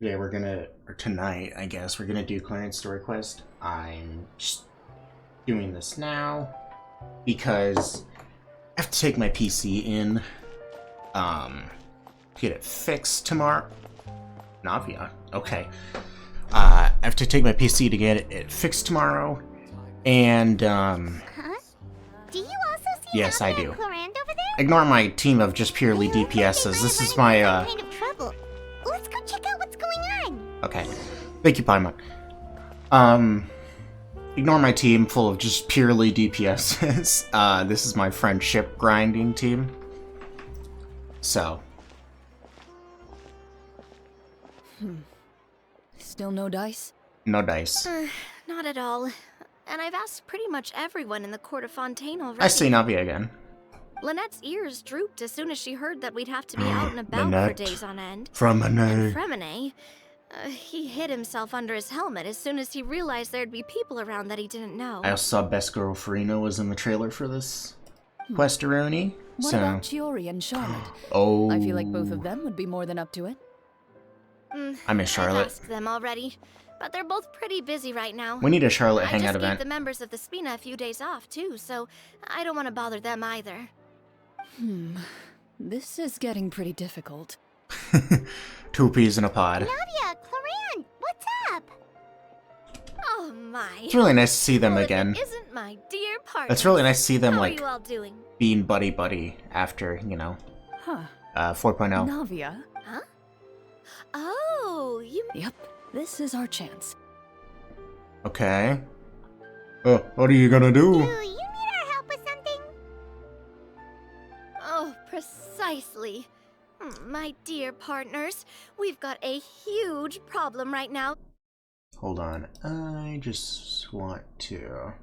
Today we're gonna, or tonight, I guess, we're gonna do Clarence's story quest. I'm just doing this now because I have to take my PC in, get it fixed tomorrow. Navia, okay. I have to take my PC to get it fixed tomorrow, and, Huh? Do you also see yes, I Navia do. and Chlorinde over there? Ignore my team of just purely DPSs. This is my, Kind of trouble. Let's go check out what's going on. Okay. Thank you, Paimon. Ignore my team full of just purely DPSs. This is my friendship grinding team. So. Still no dice? No dice. Not at all. And I've asked pretty much everyone in the court of Fontaine already. I see Navia again. Lynette's ears drooped as soon as she heard that we'd have to be out and about for days on end. Fremine. And Fremine, he hid himself under his helmet as soon as he realized there'd be people around that he didn't know. I also saw Best Girl Farina was in the trailer for this questeroni. What about Chiori and Charlotte? Oh. I feel like both of them would be more than up to it. I miss Charlotte. I've asked them already, but they're both pretty busy right now. We need a Charlotte I hangout just event. gave the members of the Spina a few days off too, so I don't want to bother them either. This is getting pretty difficult. Two peas in a pod. Navia, Chlorinde, what's up? Oh my. It's really nice to see them Well, again. If it isn't my dear partner. It's really nice to see them, How like, are you all doing? being buddy-buddy after, you know, Huh. 4.0. Navia? Huh? Oh, you. Yep, this is our chance. Okay. What are you gonna do? Do you need our help with something? Oh, precisely. My dear partners, we've got a huge problem right now. Hold on. I just want to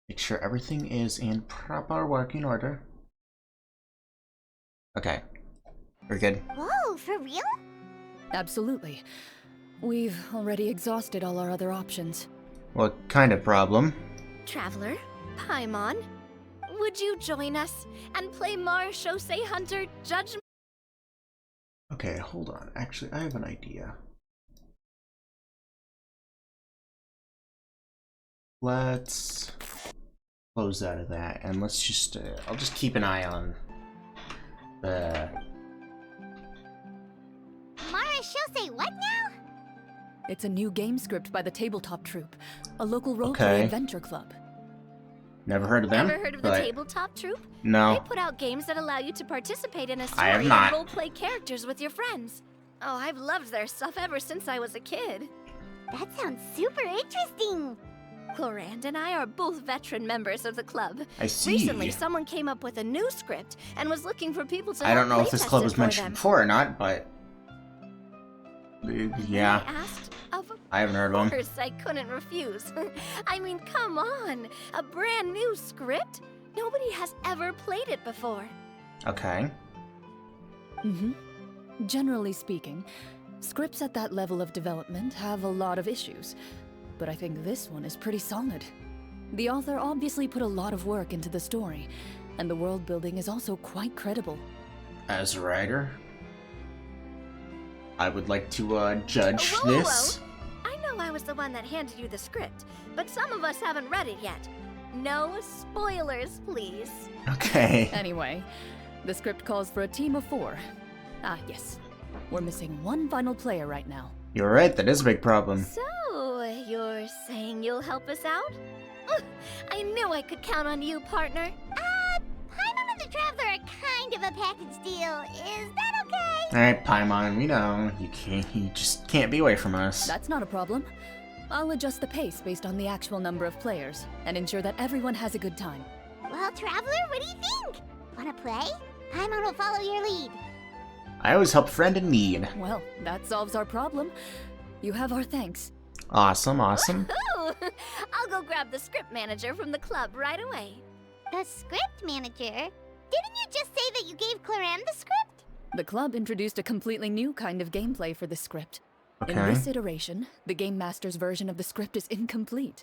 make sure everything is in proper working order. Okay. We're good. Whoa, for real? Absolutely. We've already exhausted all our other options. What kind of problem? Traveler, Paimon, would you join us and play Marechaussee Hunter Judgment? Okay, hold on. Actually, I have an idea. Let's close out of that, and let's just, I'll just keep an eye on the... Marechaussee, what now? It's a new game script by the Tabletop Troupe, a local roleplay Okay. adventure club. Never heard of them? Ever heard of the but- Tabletop Troupe? No. They put out games that allow you to participate in a I story have and not. role-play characters with your friends. Oh, I've loved their stuff ever since I was a kid. That sounds super interesting. Chlorinde and I are both veteran members of the club. I see. Recently, someone came up with a new script and was looking for people to I don't help know if this playtest club it was for mentioned them. before or not, but... I Yeah, asked, of I haven't heard of them. course I couldn't refuse. I mean, come on. A brand new script? Nobody has ever played it before. Okay. Generally speaking, scripts at that level of development have a lot of issues, but I think this one is pretty solid. The author obviously put a lot of work into the story, and the world building is also quite credible. As a writer, I would like to judge Whoa, whoa, this. whoa. I know I was the one that handed you the script, but some of us haven't read it yet. No spoilers, please. Okay. Anyway, the script calls for a team of 4. Ah, yes. We're missing one final player right now. You're right, that is a big problem. So, you're saying you'll help us out? I knew I could count on you, partner. Paimon and the Traveler are kind of a package deal. Is that okay? Alright, Paimon, we know. You just can't be away from us. That's not a problem. I'll adjust the pace based on the actual number of players, and ensure that everyone has a good time. Well, Traveler, what do you think? Wanna play? Paimon will follow your lead. I always help a friend in need. Well, that solves our problem. You have our thanks. Awesome, awesome. Ooh, I'll go grab the script manager from the club right away. The script manager? Didn't you just say that you gave Chlorinde the script? The club introduced a completely new kind of gameplay for the script. In Okay. this iteration, the Game Master's version of the script is incomplete.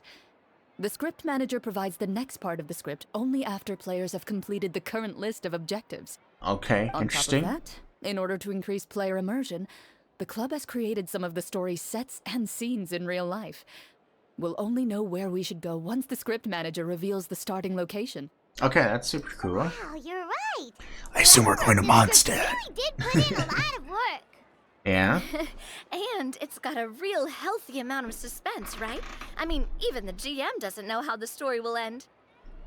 The script manager provides the next part of the script only after players have completed the current list of objectives. Okay, On interesting. top of that, In order to increase player immersion, the club has created some of the story's sets and scenes in real life. We'll only know where we should go once the script manager reveals the starting location. Okay, that's super cool. Wow, you're right. I assume we're going to Mondstadt. Really did put in a lot of work. Yeah? And it's got a real healthy amount of suspense, right? I mean, even the GM doesn't know how the story will end.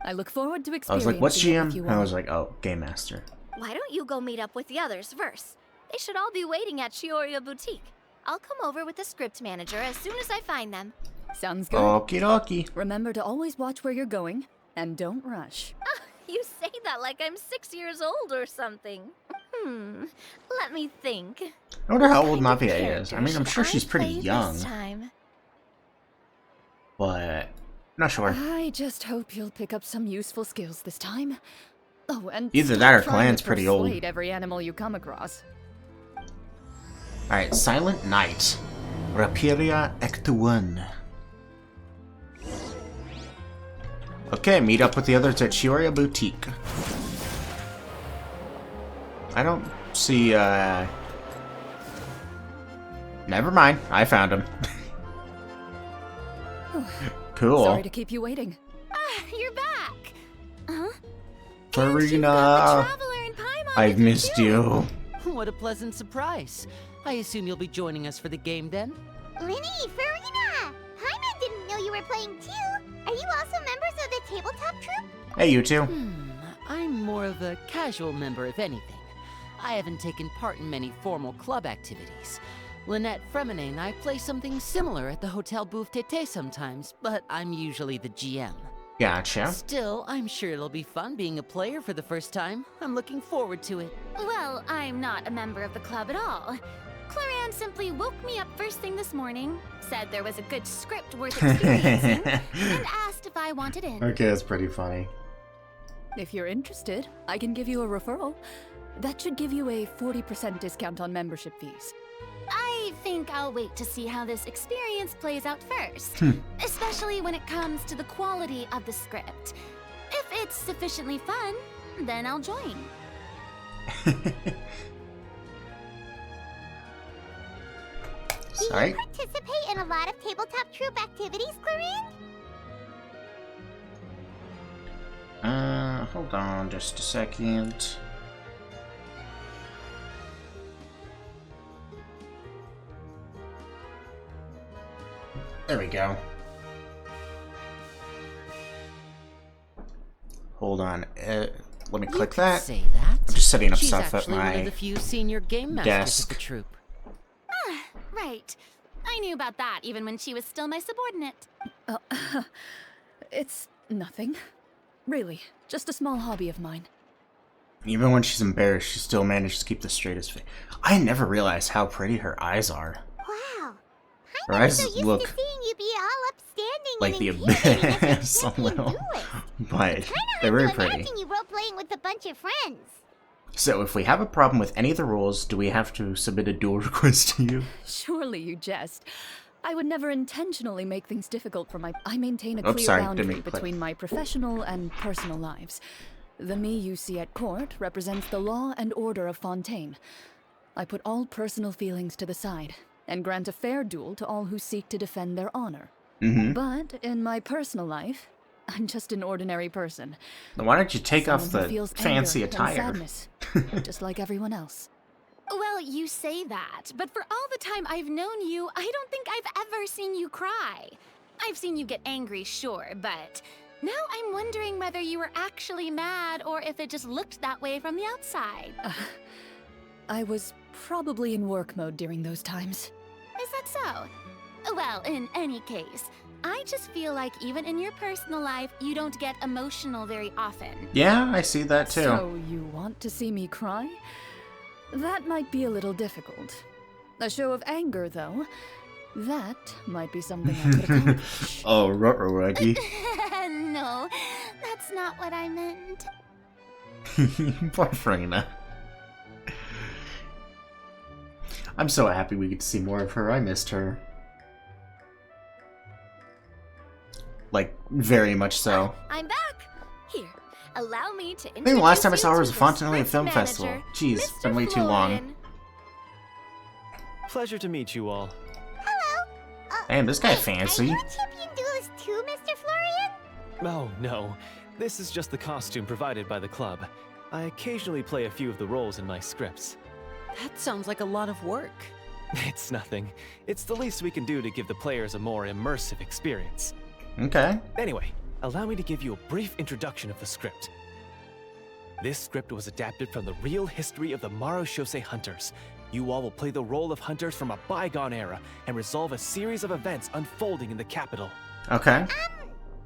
I look forward to I was experiencing like, what's it with you GM? I all. was like, oh, Game Master. Why don't you go meet up with the others first? They should all be waiting at Chioria Boutique. I'll come over with the script manager as soon as I find them. Sounds good. Okie dokie. Remember to always watch where you're going, and don't rush. You say that like I'm 6 years old or something. Let me think. I wonder how What old kind of Mafia is. I mean, I'm character sure should she's I pretty play young, this time? but not sure. I just hope you'll pick up some useful skills this time. Oh, and Either stop that or trying Clan's to pretty old. persuade every animal you come across. Alright, Silent Night. Rapiria Act 1. Okay, meet up with the others at Chioria Boutique. I don't see, Never mind, I found him. Cool. Sorry to keep you waiting. You're back. Huh? Farina, Traveler in Paimon I've with you missed too. you. What a pleasant surprise. I assume you'll be joining us for the game then? Linny, Farina! Hyman didn't know you were playing too. Are you also members of the tabletop troupe? Hey, you two. I'm more of a casual member, if anything. I haven't taken part in many formal club activities. Lynette Fremine and I play something similar at the Hotel Bouffe Tété sometimes, but I'm usually the GM. Gotcha. Still, I'm sure it'll be fun being a player for the first time. I'm looking forward to it. Well, I'm not a member of the club at all. Chlorinde simply woke me up first thing this morning, said there was a good script worth experiencing, and asked if I wanted in. Okay, that's pretty funny. If you're interested, I can give you a referral. That should give you a 40% discount on membership fees. I think I'll wait to see how this experience plays out first, especially when it comes to the quality of the script. If it's sufficiently fun, then I'll join. Sorry. Do you participate in a lot of tabletop troupe activities, Chlorinde? Hold on just a second. There we go. Hold on. Let me click that. Say that. I'm just setting up She's stuff at actually one of my the few senior game masters desk. of the troupe. Right. I knew about that even when she was still my subordinate. It's nothing. Really, just a small hobby of mine. Even when she's embarrassed, she still manages to keep the straightest face. I never realized how pretty her eyes are. Wow. Her I'm eyes so used look to seeing you be all upstanding like and the intimidating as abyss a a champion little, duelist. but Kinda they're hard very to pretty. imagine you role-playing with a bunch of friends. So if we have a problem with any of the rules, do we have to submit a duel request to you? Surely you jest. I would never intentionally make things difficult for my... I maintain a Oops, clear sorry, boundary didn't mean to click. between my professional and personal lives. The me you see at court represents the law and order of Fontaine. I put all personal feelings to the side and grant a fair duel to all who seek to defend their honor. Mm-hmm. But in my personal life, I'm just an ordinary person. Then why don't you take off Someone who the feels fancy anger and attire? sadness, just like everyone else. Well, you say that, but for all the time I've known you, I don't think I've ever seen you cry. I've seen you get angry, sure, but now I'm wondering whether you were actually mad or if it just looked that way from the outside. I was probably in work mode during those times. Is that so? Well, in any case, I just feel like even in your personal life, you don't get emotional very often. Yeah, I see that too. So you want to see me cry? That might be a little difficult. A show of anger, though, that might be something I could accomplish. Oh, ruh-roh, Reggie. No, that's not what I meant. Poor Frina. I'm so happy we get to see more of her. I missed her. Like, very much so. I'm back! Here, allow me to I think the last time I saw her was a introduce you to Fontanella the Film script Festival. manager, Jeez, it's Mr. been way too long. Florian. Pleasure to meet you all. Hello. Damn, this guy Are fancy. you a champion duelist too, Mr. Florian? Oh, no. This is just the costume provided by the club. I occasionally play a few of the roles in my scripts. That sounds like a lot of work. It's nothing. It's the least we can do to give the players a more immersive experience. Okay. Anyway, allow me to give you a brief introduction of the script. This script was adapted from the real history of the Marashose Hunters. You all will play the role of hunters from a bygone era and resolve a series of events unfolding in the capital. Okay.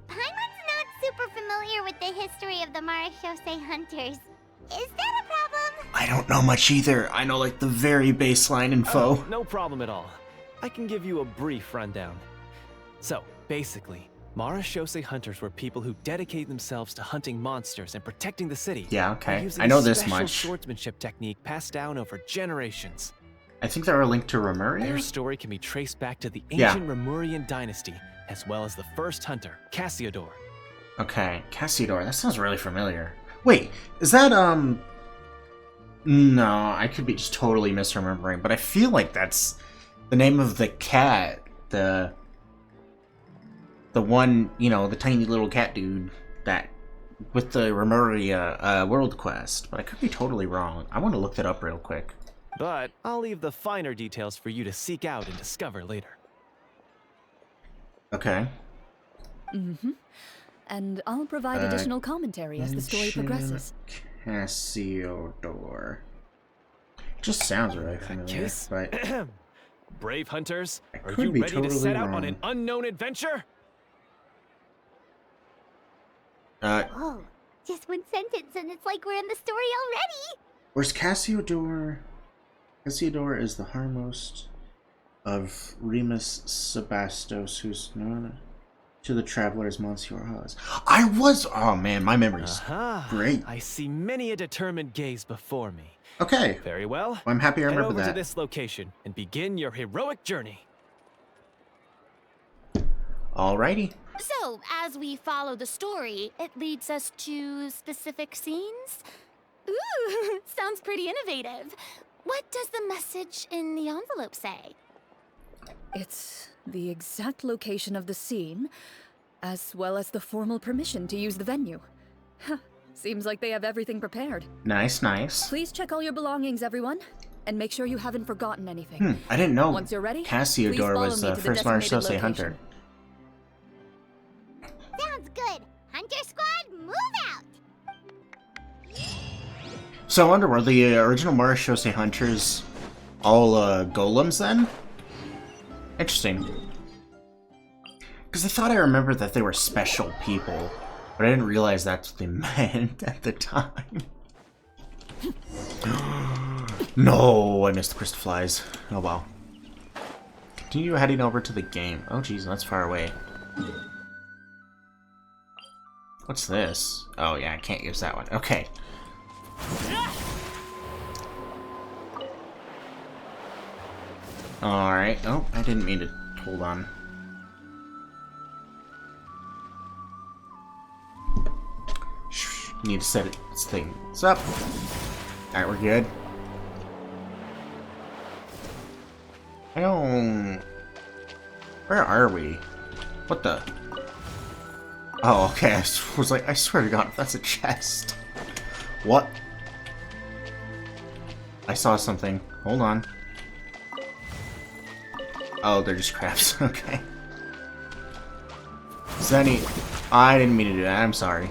Paimon's not super familiar with the history of the Marashose Hunters. Is that a problem? I don't know much either. I know like the very baseline info. No problem at all. I can give you a brief rundown. So, basically, Marashose hunters were people who dedicated themselves to hunting monsters and protecting the city. Yeah, by okay. using I know a this special much. swordsmanship technique passed down over generations. I think they're a link to Their Remuria? story can be traced back to the Yeah. ancient Remurian dynasty, as well as the first hunter, Cassiodor. Okay, Cassiodor. That sounds really familiar. Wait, is that, No, I could be just totally misremembering, but I feel like that's the name of the cat. The one, you know, the tiny little cat dude that with the Remuria world quest, but I could be totally wrong. I want to look that up real quick. But I'll leave the finer details for you to seek out and discover later. Okay. Mm-hmm. And I'll provide additional commentary as the story Genshin progresses. Cassiodor. Just sounds really familiar, Case? but Brave hunters, I are could you be ready to totally set out on an wrong. unknown adventure? Whoa, just one sentence and it's like we're in the story already! where's Cassiodor? Cassiodor is the highmost of Remus Sebastos, who's known to the travelers Monsieur Hawes. I was. Oh man, my memory's Aha! great. I see many a determined gaze before me. Okay, Very well. well, I'm happy I Head remember over to that. this location and begin your heroic journey. Alrighty. So, as we follow the story, it leads us to specific scenes? Ooh, sounds pretty innovative. What does the message in the envelope say? It's the exact location of the scene, as well as the formal permission to use the venue. Huh, seems like they have everything prepared. Nice, nice. Please check all your belongings, everyone, and make sure you haven't forgotten anything. I didn't know Once you're ready, please Cassiodor follow was me the to the first designated Marashose hunter. location. Sounds good! Hunter Squad, move out! So I wonder, were the original Marashose hunters all golems then? Interesting. Because I thought I remembered that they were special people, but I didn't realize that's what they meant at the time. No, I missed the crystal flies. Oh well. Continue heading over to the game. Oh geez, that's far away. What's this? Oh yeah, I can't use that one. Okay. Alright. Oh, I didn't mean to. Hold on. Shh, need to set this thing up. Alright, we're good. I don't... Where are we? What the? Oh, okay. I was like, I swear to God, that's a chest. What? I saw something. Hold on. Oh, they're just crabs. Okay. Is that any... I didn't mean to do that. I'm sorry.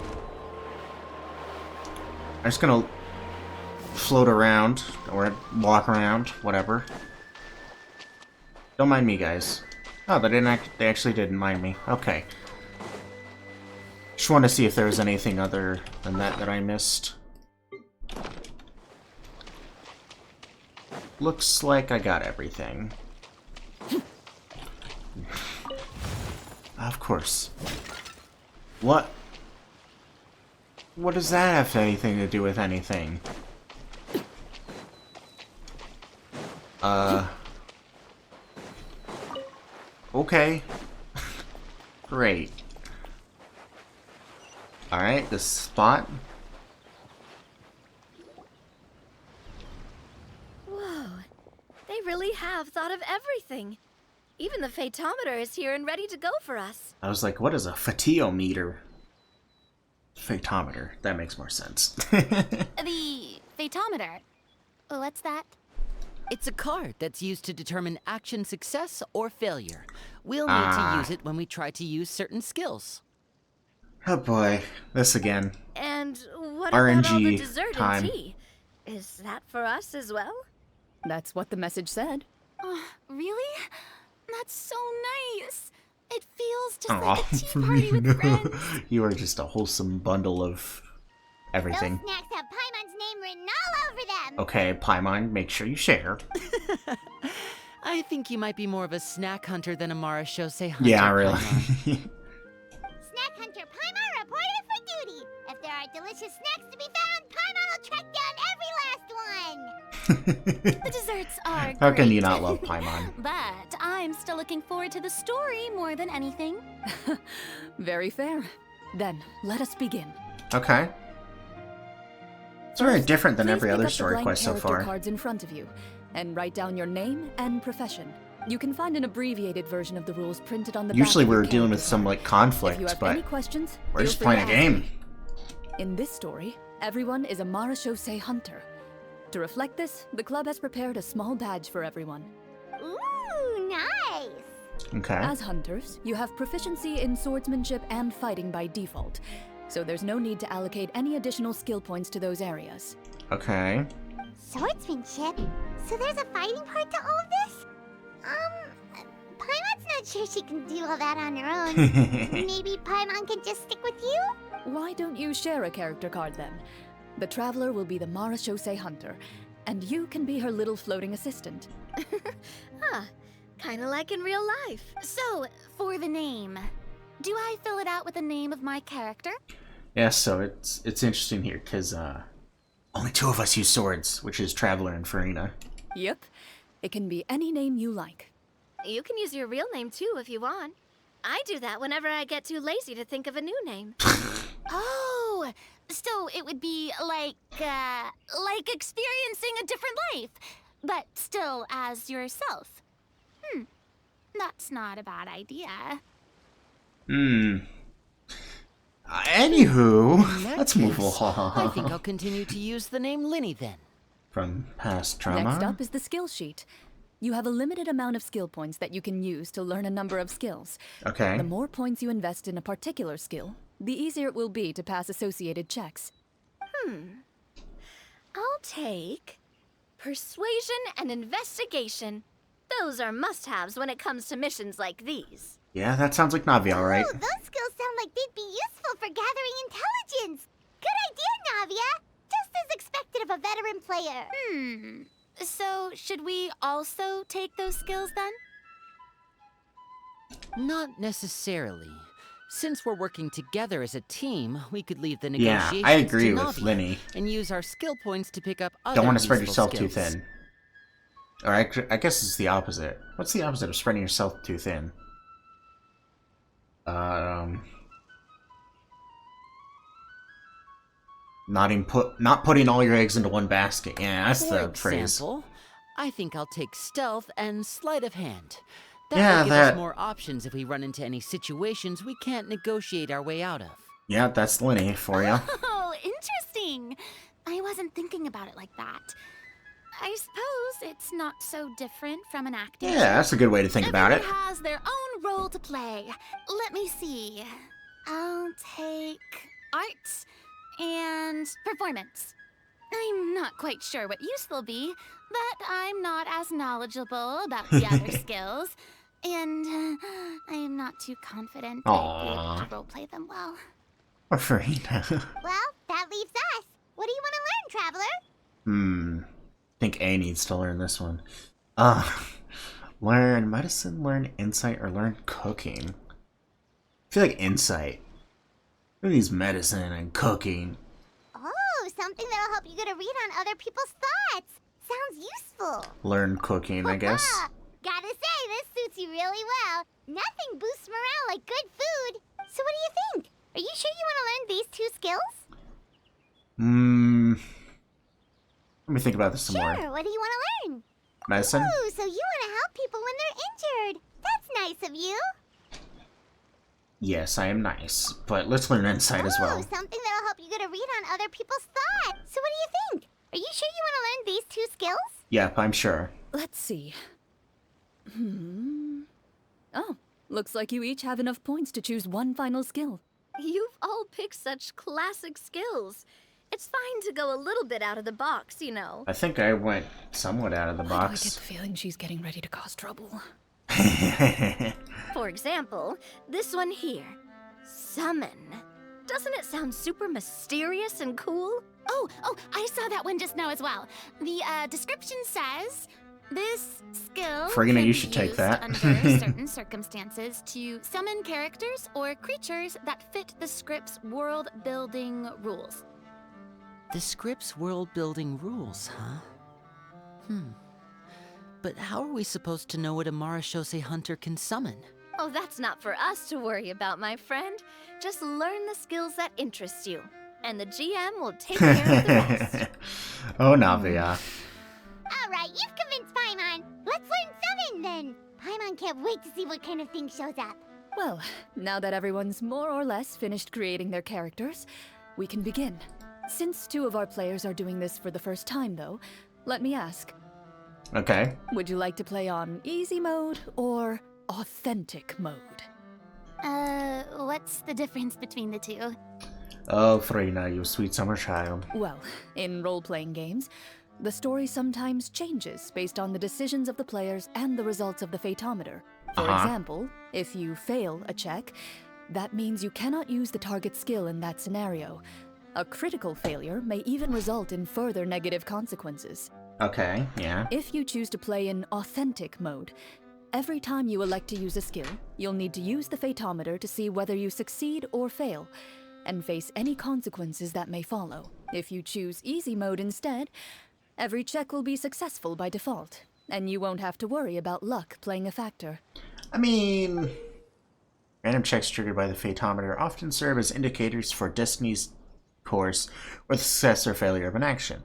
I'm just gonna float around or walk around, whatever. Don't mind me, guys. Oh, they actually didn't mind me. Okay. Just want to see if there was anything other than that that I missed. Looks like I got everything. Of course. What? What does that have anything to do with anything? Okay. Great. Alright, this spot. have thought of everything. Even the phaetometer is here and ready to go for us. I was like, what is a fatiometer? Phaetometer. That makes more sense. The phaetometer. What's that? It's a card that's used to determine action success or failure. We'll need to use it when we try to use certain skills. Oh boy, this again. And what about all the RNG dessert time. and tea? Is that for us as well? That's what the message said. Really? That's so nice. It feels just Aw, like a tea party with friends. You are just a wholesome bundle of everything. Those snacks have Paimon's name written all over them. Okay, Paimon, make sure you share. I think you might be more of a snack hunter than a Marashose hunter. Yeah, really. Paimon. Snack Hunter Paimon reported for duty. If there are delicious snacks to be found, Paimon will track down every last one. The desserts are How can great. you not love Paimon? But I'm still looking forward to the story more than anything. Very fair. Then, let us begin. Okay. It's very different than Please every pick other up the story blank quest so character far. cards in front of you, and write down your name and profession. You can find an abbreviated version of the rules printed on the Usually back of your we're dealing with character some card. like conflict, If you have but any questions, we're feel just free playing a to ask game. me. In this story, everyone is a Marashose hunter. To reflect this, the club has prepared a small badge for everyone. Ooh, nice. Okay. As hunters, you have proficiency in swordsmanship and fighting by default, so there's no need to allocate any additional skill points to those areas. Okay. Swordsmanship? So there's a fighting part to all of this? Paimon's not sure she can do all that on her own. Maybe Paimon can just stick with you? Why don't you share a character card then? The Traveler will be the Marashose hunter, and you can be her little floating assistant. Huh. Kinda like in real life. So, for the name, do I fill it out with the name of my character? Yeah, so it's interesting here, because only two of us use swords, which is Traveler and Farina. Yep. It can be any name you like. You can use your real name too if you want. I do that whenever I get too lazy to think of a new name. Oh, so it would be like experiencing a different life, but still as yourself. That's not a bad idea. Anywho, In that let's move case, I think along. I'll continue to use the name Linny then. From past trauma. Next up is the skill sheet. You have a limited amount of skill points that you can use to learn a number of skills. Okay. The more points you invest in a particular skill, the easier it will be to pass associated checks. I'll take persuasion and investigation. Those are must-haves when it comes to missions like these. Yeah, that sounds like Navi, alright. Ooh, those skills sound like they'd be useful for gathering intelligence. Good idea, Navia. Just as expected of a veteran player. So, should we also take those skills then? Not necessarily. Since we're working together as a team, we could leave the Yeah, negotiations I agree to with Navia Lenny. and use our skill points to pick up other Don't want to spread useful yourself too skills. thin. Or I guess it's the opposite. What's the opposite of spreading yourself too thin? Not putting all your eggs into one basket. Yeah, that's For the phrase. example, I think I'll take stealth and sleight of hand. That Yeah, will give that- us more options if we run into any situations we can't negotiate our way out of. Yeah, that's Lenny for you. Oh, interesting. I wasn't thinking about it like that. I suppose it's not so different from an acting. Yeah, that's a good way to think about it. Everyone has their own role to play. Let me see. I'll take arts and performance. I'm not quite sure what use they'll be, but I'm not as knowledgeable about the other skills. And I'm not too confident I'd be able to roleplay them well. Or Farina. Well, that leaves us. What do you want to learn, Traveler? I think A needs to learn this one. Learn medicine, learn insight, or learn cooking. I feel like insight. Who needs medicine and cooking? Oh, something that'll help you get a read on other people's thoughts. Sounds useful. Learn cooking, I guess. Gotta say, this suits you really well. Nothing boosts morale like good food. So what do you think? Are you sure you want to learn these two skills? Let me think about this some more. Sure, what do you want to learn? Medicine? Ooh, so you want to help people when they're injured. That's nice of you. Yes, I am nice, but let's learn insight as well. Ooh, something that'll help you get a read on other people's thoughts. So what do you think? Are you sure you want to learn these 2 skills? Yep, I'm sure. Let's see. Oh, looks like you each have enough points to choose one final skill. You've all picked such classic skills. It's fine to go a little bit out of the box, you know. I think I went somewhat out of the Why do I get box. the feeling she's getting ready to cause trouble? For example, this one here. Summon. Doesn't it sound super mysterious and cool? Oh, I saw that one just now as well. The description says, this skill Frigina, can you be should take used that. under certain circumstances to summon characters or creatures that fit the script's world-building rules. The script's world-building rules, huh? But how are we supposed to know what a Marashose hunter can summon? Oh, that's not for us to worry about, my friend. Just learn the skills that interest you, and the GM will take care of the rest. Oh, Navia. Alright, you've convinced Paimon. Let's learn summon then. Paimon can't wait to see what kind of thing shows up. Well, now that everyone's more or less finished creating their characters, we can begin. Since 2 of our players are doing this for the first time, though, let me ask, Okay. would you like to play on easy mode or authentic mode? What's the difference between the 2? Oh, Frigina, you sweet summer child. Well, in role-playing games, the story sometimes changes based on the decisions of the players and the results of the Fatometer. For example, if you fail a check, that means you cannot use the target skill in that scenario. A critical failure may even result in further negative consequences. Okay, yeah. If you choose to play in authentic mode, every time you elect to use a skill, you'll need to use the Fatometer to see whether you succeed or fail, and face any consequences that may follow. If you choose easy mode instead, every check will be successful by default, and you won't have to worry about luck playing a factor. I mean, random checks triggered by the Fatometer often serve as indicators for Destiny's course or the success or failure of an action.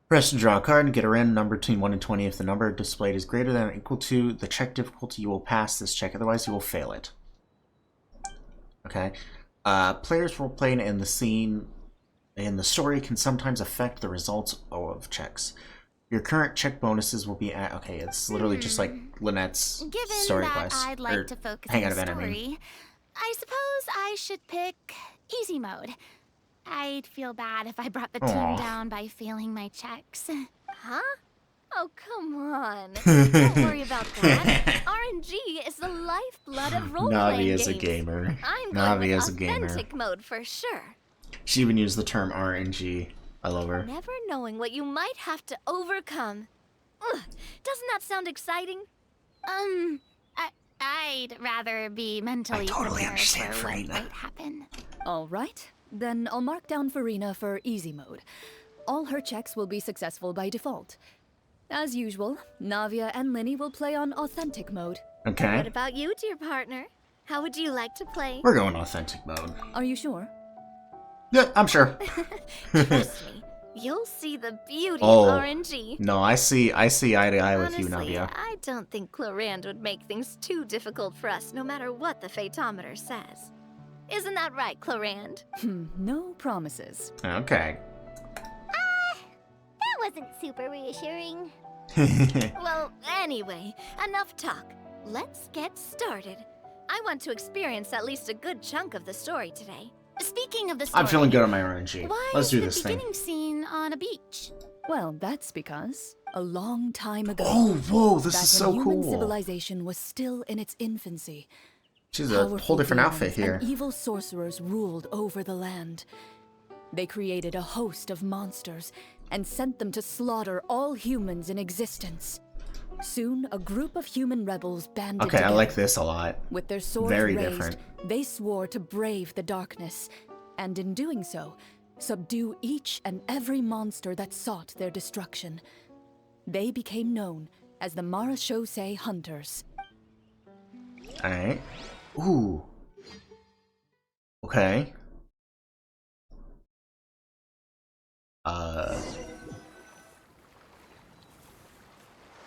Press and draw a card and get a random number between 1 and 20. If the number displayed is greater than or equal to the check difficulty, you will pass this check, otherwise you will fail it. Okay. Players role-playing in the scene in the story can sometimes affect the results of checks. Your current check bonuses will be at... Okay, it's literally just like Lynette's Given story that quest. I'd like to focus hang on out the of enemy. story, I suppose I should pick easy mode. I'd feel bad if I brought the team Aw. down by failing my checks. Huh? Oh, come on. Don't worry about that. RNG is the lifeblood of role-playing Navi games. is a gamer. I'm Navi going is with a gamer. authentic mode for sure. She even used the term RNG. I love her. Never knowing what you might have to overcome. Ugh, doesn't that sound exciting? I'd rather be mentally totally prepared understand, for what Freyna. might happen. All right, then I'll mark down Farina for easy mode. All her checks will be successful by default. As usual, Navia and Linny will play on authentic mode. Okay. What about you, dear partner? How would you like to play? We're going authentic mode. Are you sure? Yeah, I'm sure. Trust me, you'll see the beauty Oh. of RNG. No, I see eye to eye with you, Honestly, Navia. I don't think Chlorinde would make things too difficult for us, no matter what the Fatometer says. Isn't that right, Chlorinde? No promises. Okay. That wasn't super reassuring. Well, anyway, enough talk. Let's get started. I want to experience at least a good chunk of the story today. Speaking of the story, I'm feeling good on my RNG. why Let's is do the this thing. beginning scene on a beach? Well, that's because a long time ago, Oh, whoa, this back is when so human cool. civilization was still in its infancy, She's a powerful whole different outfit demons here. and evil sorcerers ruled over the land. They created a host of monsters and sent them to slaughter all humans in existence. Soon, a group of human rebels banded Okay, I together. like this a lot. With their swords Very raised, different. they swore to brave the darkness, and in doing so, subdue each and every monster that sought their destruction. They became known as the Marashose Hunters. Alright. Ooh. Okay.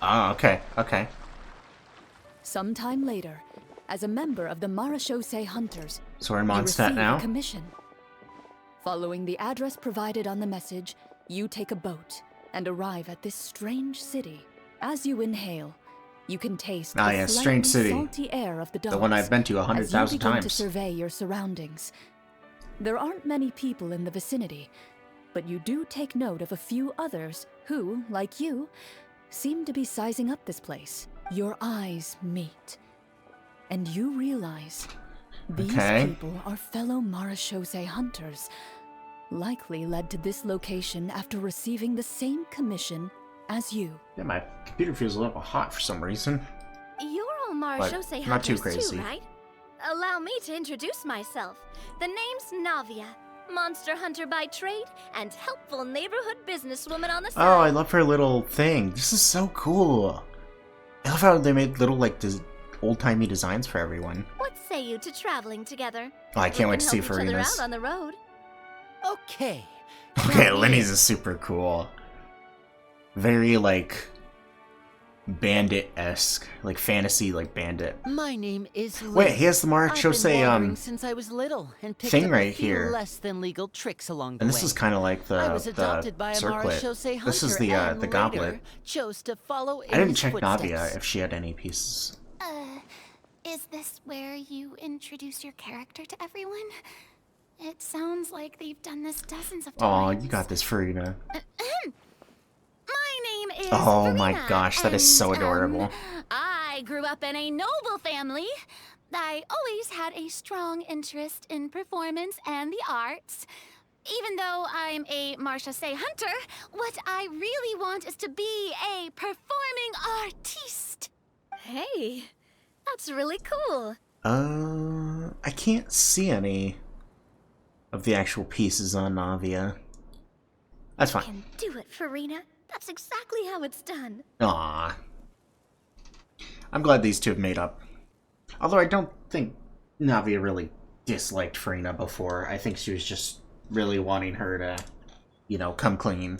Oh, okay, okay. Sometime later, as a member of the Marachose Hunters, So we're in you Mondstadt receive now? a commission. Following the address provided on the message, you take a boat and arrive at this strange city. As you inhale, you can taste Ah, the yeah, slightly strange city. salty air of the docks. The one I've been to as 100,000 you begin to times. survey your surroundings. There aren't many people in the vicinity, but you do take note of a few others who, like you, seem to be sizing up this place. Your eyes meet, and you realize these Okay. people are fellow Marachose hunters, likely led to this location after receiving the same commission as you. Yeah, my computer feels a little hot for some reason. You're all Marachose But hunters not too crazy. too, right? Allow me to introduce myself. The name's Navia, monster hunter by trade and helpful neighborhood businesswoman on the side. Oh, I love her little thing. This is so cool. I love how they made little, like, old-timey designs for everyone. What say you to traveling together? Oh, I can't wait to see We can help each other Furina's. out on the road. Okay. Okay, Now, Lenny's is super cool. Very, like, bandit-esque. Like, fantasy, like, bandit. my name is Lynn. Wait, he has the I've been wandering Marachose, since I was little and picked thing up right a few here. less than legal tricks along the and way. this is kind of like I was the adopted by a circlet. Marachose hunter This is the and goblet. later chose to follow in I didn't his check footsteps. Navia if she had any pieces. Is this where you introduce your character to everyone? It sounds like they've done this dozens of Oh, times. you got this, Furina. My name is Oh my Farina, gosh, that is so and, adorable. I grew up in a noble family. I always had a strong interest in performance and the arts. Even though I'm a Marachose hunter, what I really want is to be a performing artiste. Hey, that's really cool. I can't see any of the actual pieces on Navia. That's fine. Can do it, Farina. That's exactly how it's done. Aww. I'm glad these two have made up. Although I don't think Navia really disliked Furina before. I think she was just really wanting her to, you know, come clean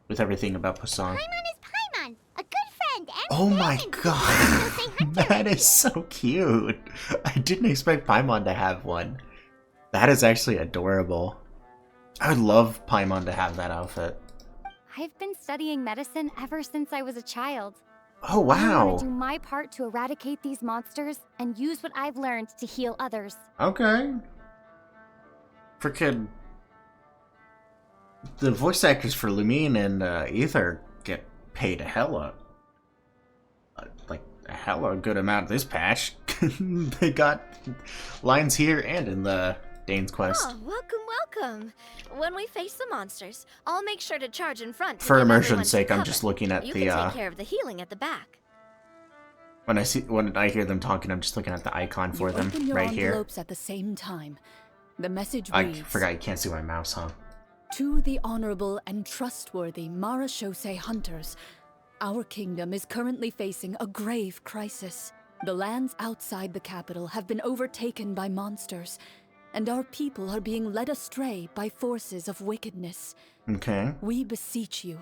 with everything about Pasong. Paimon is Paimon, a good friend and Oh my friend. god! That is so cute! I didn't expect Paimon to have one. That is actually adorable. I would love Paimon to have that outfit. I've been studying medicine ever since I was a child. Oh I wow! want to do my part to eradicate these monsters and use what I've learned to heal others. Okay. Frickin' the voice actors for Lumine and Ether get paid a hella, like a hella good amount this patch. They got lines here and in the Dane's Quest. Oh, welcome, welcome. When we face the monsters, I'll make sure to charge in front. to For give immersion's everyone sake, some I'm cover. just looking at you the can take care of the healing at the back. when I hear them talking, I'm just looking at the icon for You them open your right here. envelopes at the same time. The message I reads, forgot you can't see my mouse, huh? To the honorable and trustworthy Marachose hunters, our kingdom is currently facing a grave crisis. The lands outside the capital have been overtaken by monsters, and our people are being led astray by forces of wickedness. Okay. We beseech you,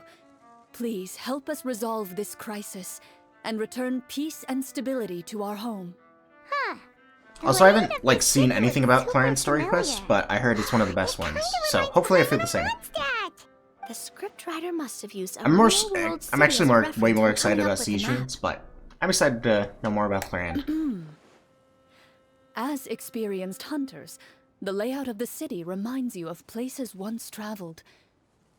please help us resolve this crisis and return peace and stability to our home. Huh. Also, I layout haven't of like this seen city anything looks about Clarence's story super quest, familiar. but I heard it's one of the best It ones. kinda So reminds hopefully I me feel of the same. Mondstadt. The scriptwriter must have used a I'm more, real-world I'm city actually as a way reference more when excited coming about up with the Siege map. Runes, but I'm excited to know more about Claren. As experienced hunters, the layout of the city reminds you of places once traveled.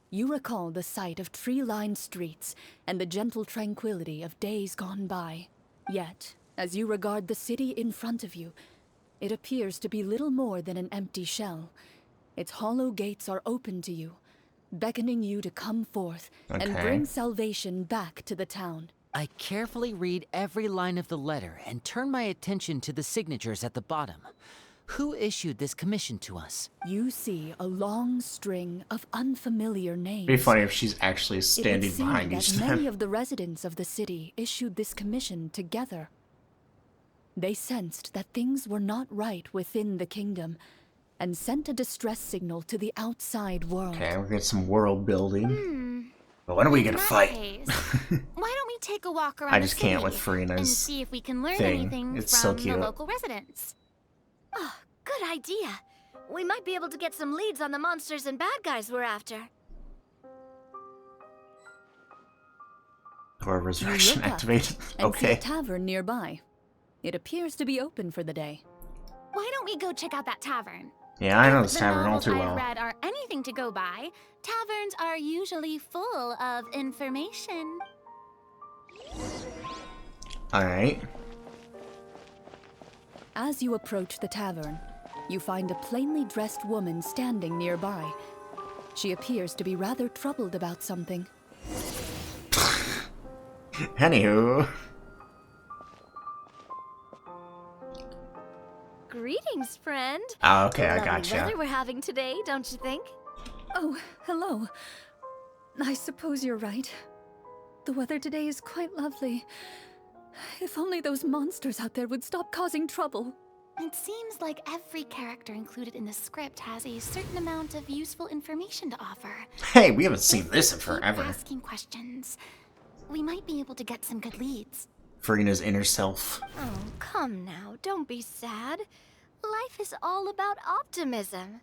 You recall the sight of tree-lined streets and the gentle tranquility of days gone by. Yet, as you regard the city in front of you, it appears to be little more than an empty shell. Its hollow gates are open to you, beckoning you to come forth and Okay. bring salvation back to the town. I carefully read every line of the letter and turn my attention to the signatures at the bottom. Who issued this commission to us? You see a long string of unfamiliar names. It'd be funny if she's actually It standing would seem behind that each of many them. of the residents of the city issued this commission together. They sensed that things were not right within the kingdom and sent a distress signal to the outside world. Okay, we're getting some world building. But when are we gonna In that fight? case, why don't we take a walk around I the just can't with city and Farina's see if we can learn thing. anything It's from so cute. the local residents. Oh, good idea. We might be able to get some leads on the monsters and bad guys we're after. Or resurrection look up activated. And see a Okay. tavern nearby. It appears to be open for the day. Why don't we go check out that tavern? Yeah, I know If this the tavern all novels too I've well. read are anything to go by, taverns are usually full of information. Alright. As you approach the tavern, you find a plainly dressed woman standing nearby. She appears to be rather troubled about something. Anywho. Greetings, friend. Oh, okay, I Lovely gotcha. weather we're having today, don't you think? Oh, hello. I suppose you're right. The weather today is quite lovely. If only those monsters out there would stop causing trouble. It seems like every character included in the script has a certain amount of useful information to offer. Hey, we haven't seen If this in we keep forever. asking questions, we might be able to get some good leads. Farina's inner self. Oh, come now, don't be sad. Life is all about optimism.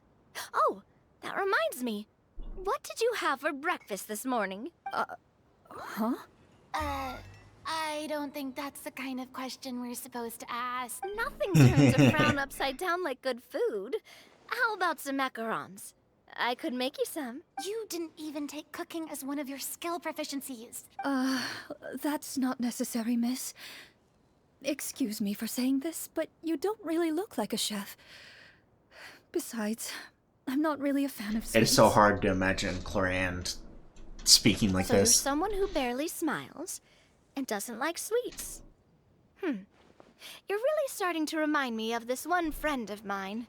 Oh, that reminds me. What did you have for breakfast this morning? Huh? I don't think that's the kind of question we're supposed to ask. Nothing turns a frown upside down like good food. How about some macarons? I could make you some. You didn't even take cooking as one of your skill proficiencies. That's not necessary, miss. Excuse me for saying this, but you don't really look like a chef. Besides, I'm not really a fan of sweets. It is so hard to imagine Chlorinde speaking like So you're this. someone who barely smiles and doesn't like sweets. You're really starting to remind me of this one friend of mine.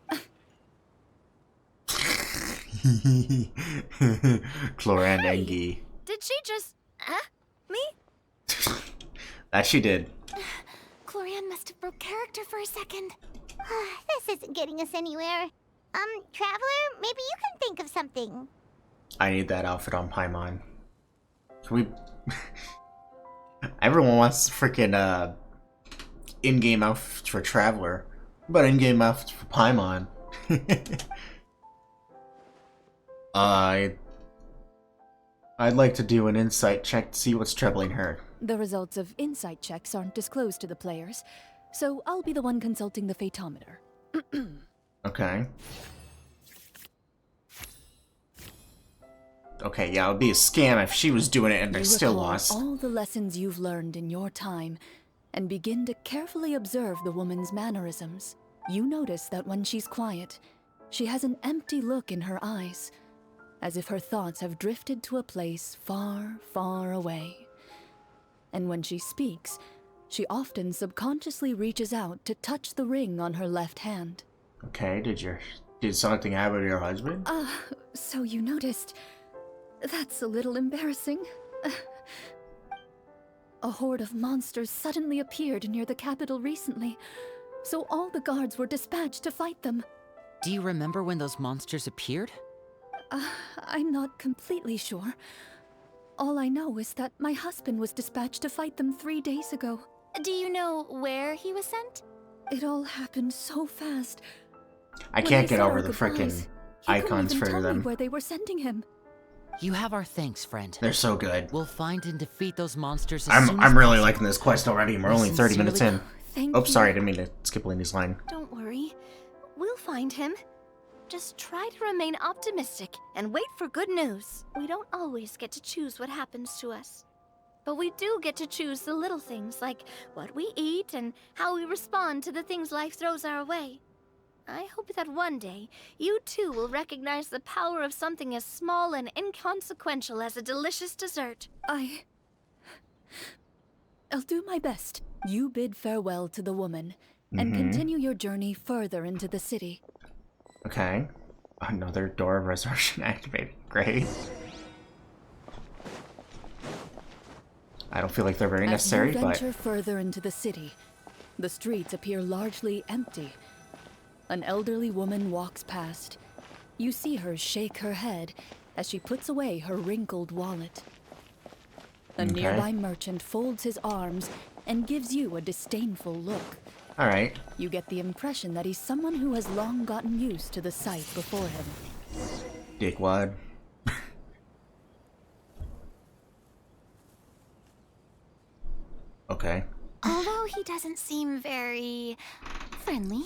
Chlorinde Hey. Engie. Did she just... me? That she did. Chlorinde must have broke character for a second. This isn't getting us anywhere. Traveler, maybe you can think of something. I need that outfit on Paimon. Can we... Everyone wants freaking, in-game outfits for Traveler. But in-game outfits for Paimon. I'd like to do an insight check to see what's troubling her. The results of insight checks aren't disclosed to the players, so I'll be the one consulting the photometer. Okay. Okay, yeah, it would be a scam if she was doing it and they're You still recall lost. all the lessons you've learned in your time, and begin to carefully observe the woman's mannerisms. You notice that when she's quiet, she has an empty look in her eyes, as if her thoughts have drifted to a place far, far away. And when she speaks, she often subconsciously reaches out to touch the ring on her left hand. Okay, did something happen to your husband? So you noticed. That's a little embarrassing. A horde of monsters suddenly appeared near the capital recently, so all the guards were dispatched to fight them. Do you remember when those monsters appeared? I'm not completely sure. All I know is that my husband was dispatched to fight them 3 days ago. Do you know where he was sent? It all happened so fast. I When can't they get said over our the goodbyes, freaking he icons couldn't even for tell me them. where they were sending him. You have our thanks, friend. They're so good. We'll find and defeat those monsters as soon as I'm really possible. liking this quest already, and we're only 30 minutes in. Thank Oh, you. sorry, I didn't mean to skip Lindy's line. Don't worry. We'll find him. Just try to remain optimistic and wait for good news. We don't always get to choose what happens to us. But we do get to choose the little things like what we eat and how we respond to the things life throws our way. I hope that one day, you too will recognize the power of something as small and inconsequential as a delicious dessert. I'll do my best. You bid farewell to the woman, and continue your journey further into the city. Okay. Another door of resurrection activated. Great. I don't feel like they're very necessary, As you but... venture further into the city, the streets appear largely empty. An elderly woman walks past. You see her shake her head as she puts away her wrinkled wallet. A Okay. nearby merchant folds his arms and gives you a disdainful look. Alright. You get the impression that he's someone who has long gotten used to the sight before him. Dickwad. Okay. Although he doesn't seem very friendly,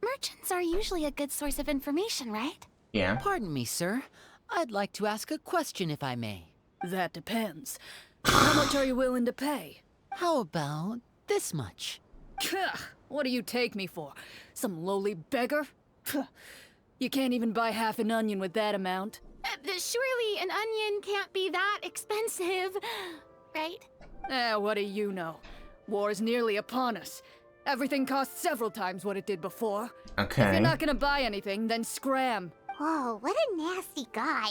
merchants are usually a good source of information, right? Yeah. Pardon me, sir. I'd like to ask a question if I may. That depends. How much are you willing to pay? How about this much? Pah, what do you take me for? Some lowly beggar? Pah, you can't even buy half an onion with that amount. Surely an onion can't be that expensive, right? What do you know? War's nearly upon us. Everything costs several times what it did before. If Okay. you're not gonna buy anything, then scram. Whoa, what a nasty guy.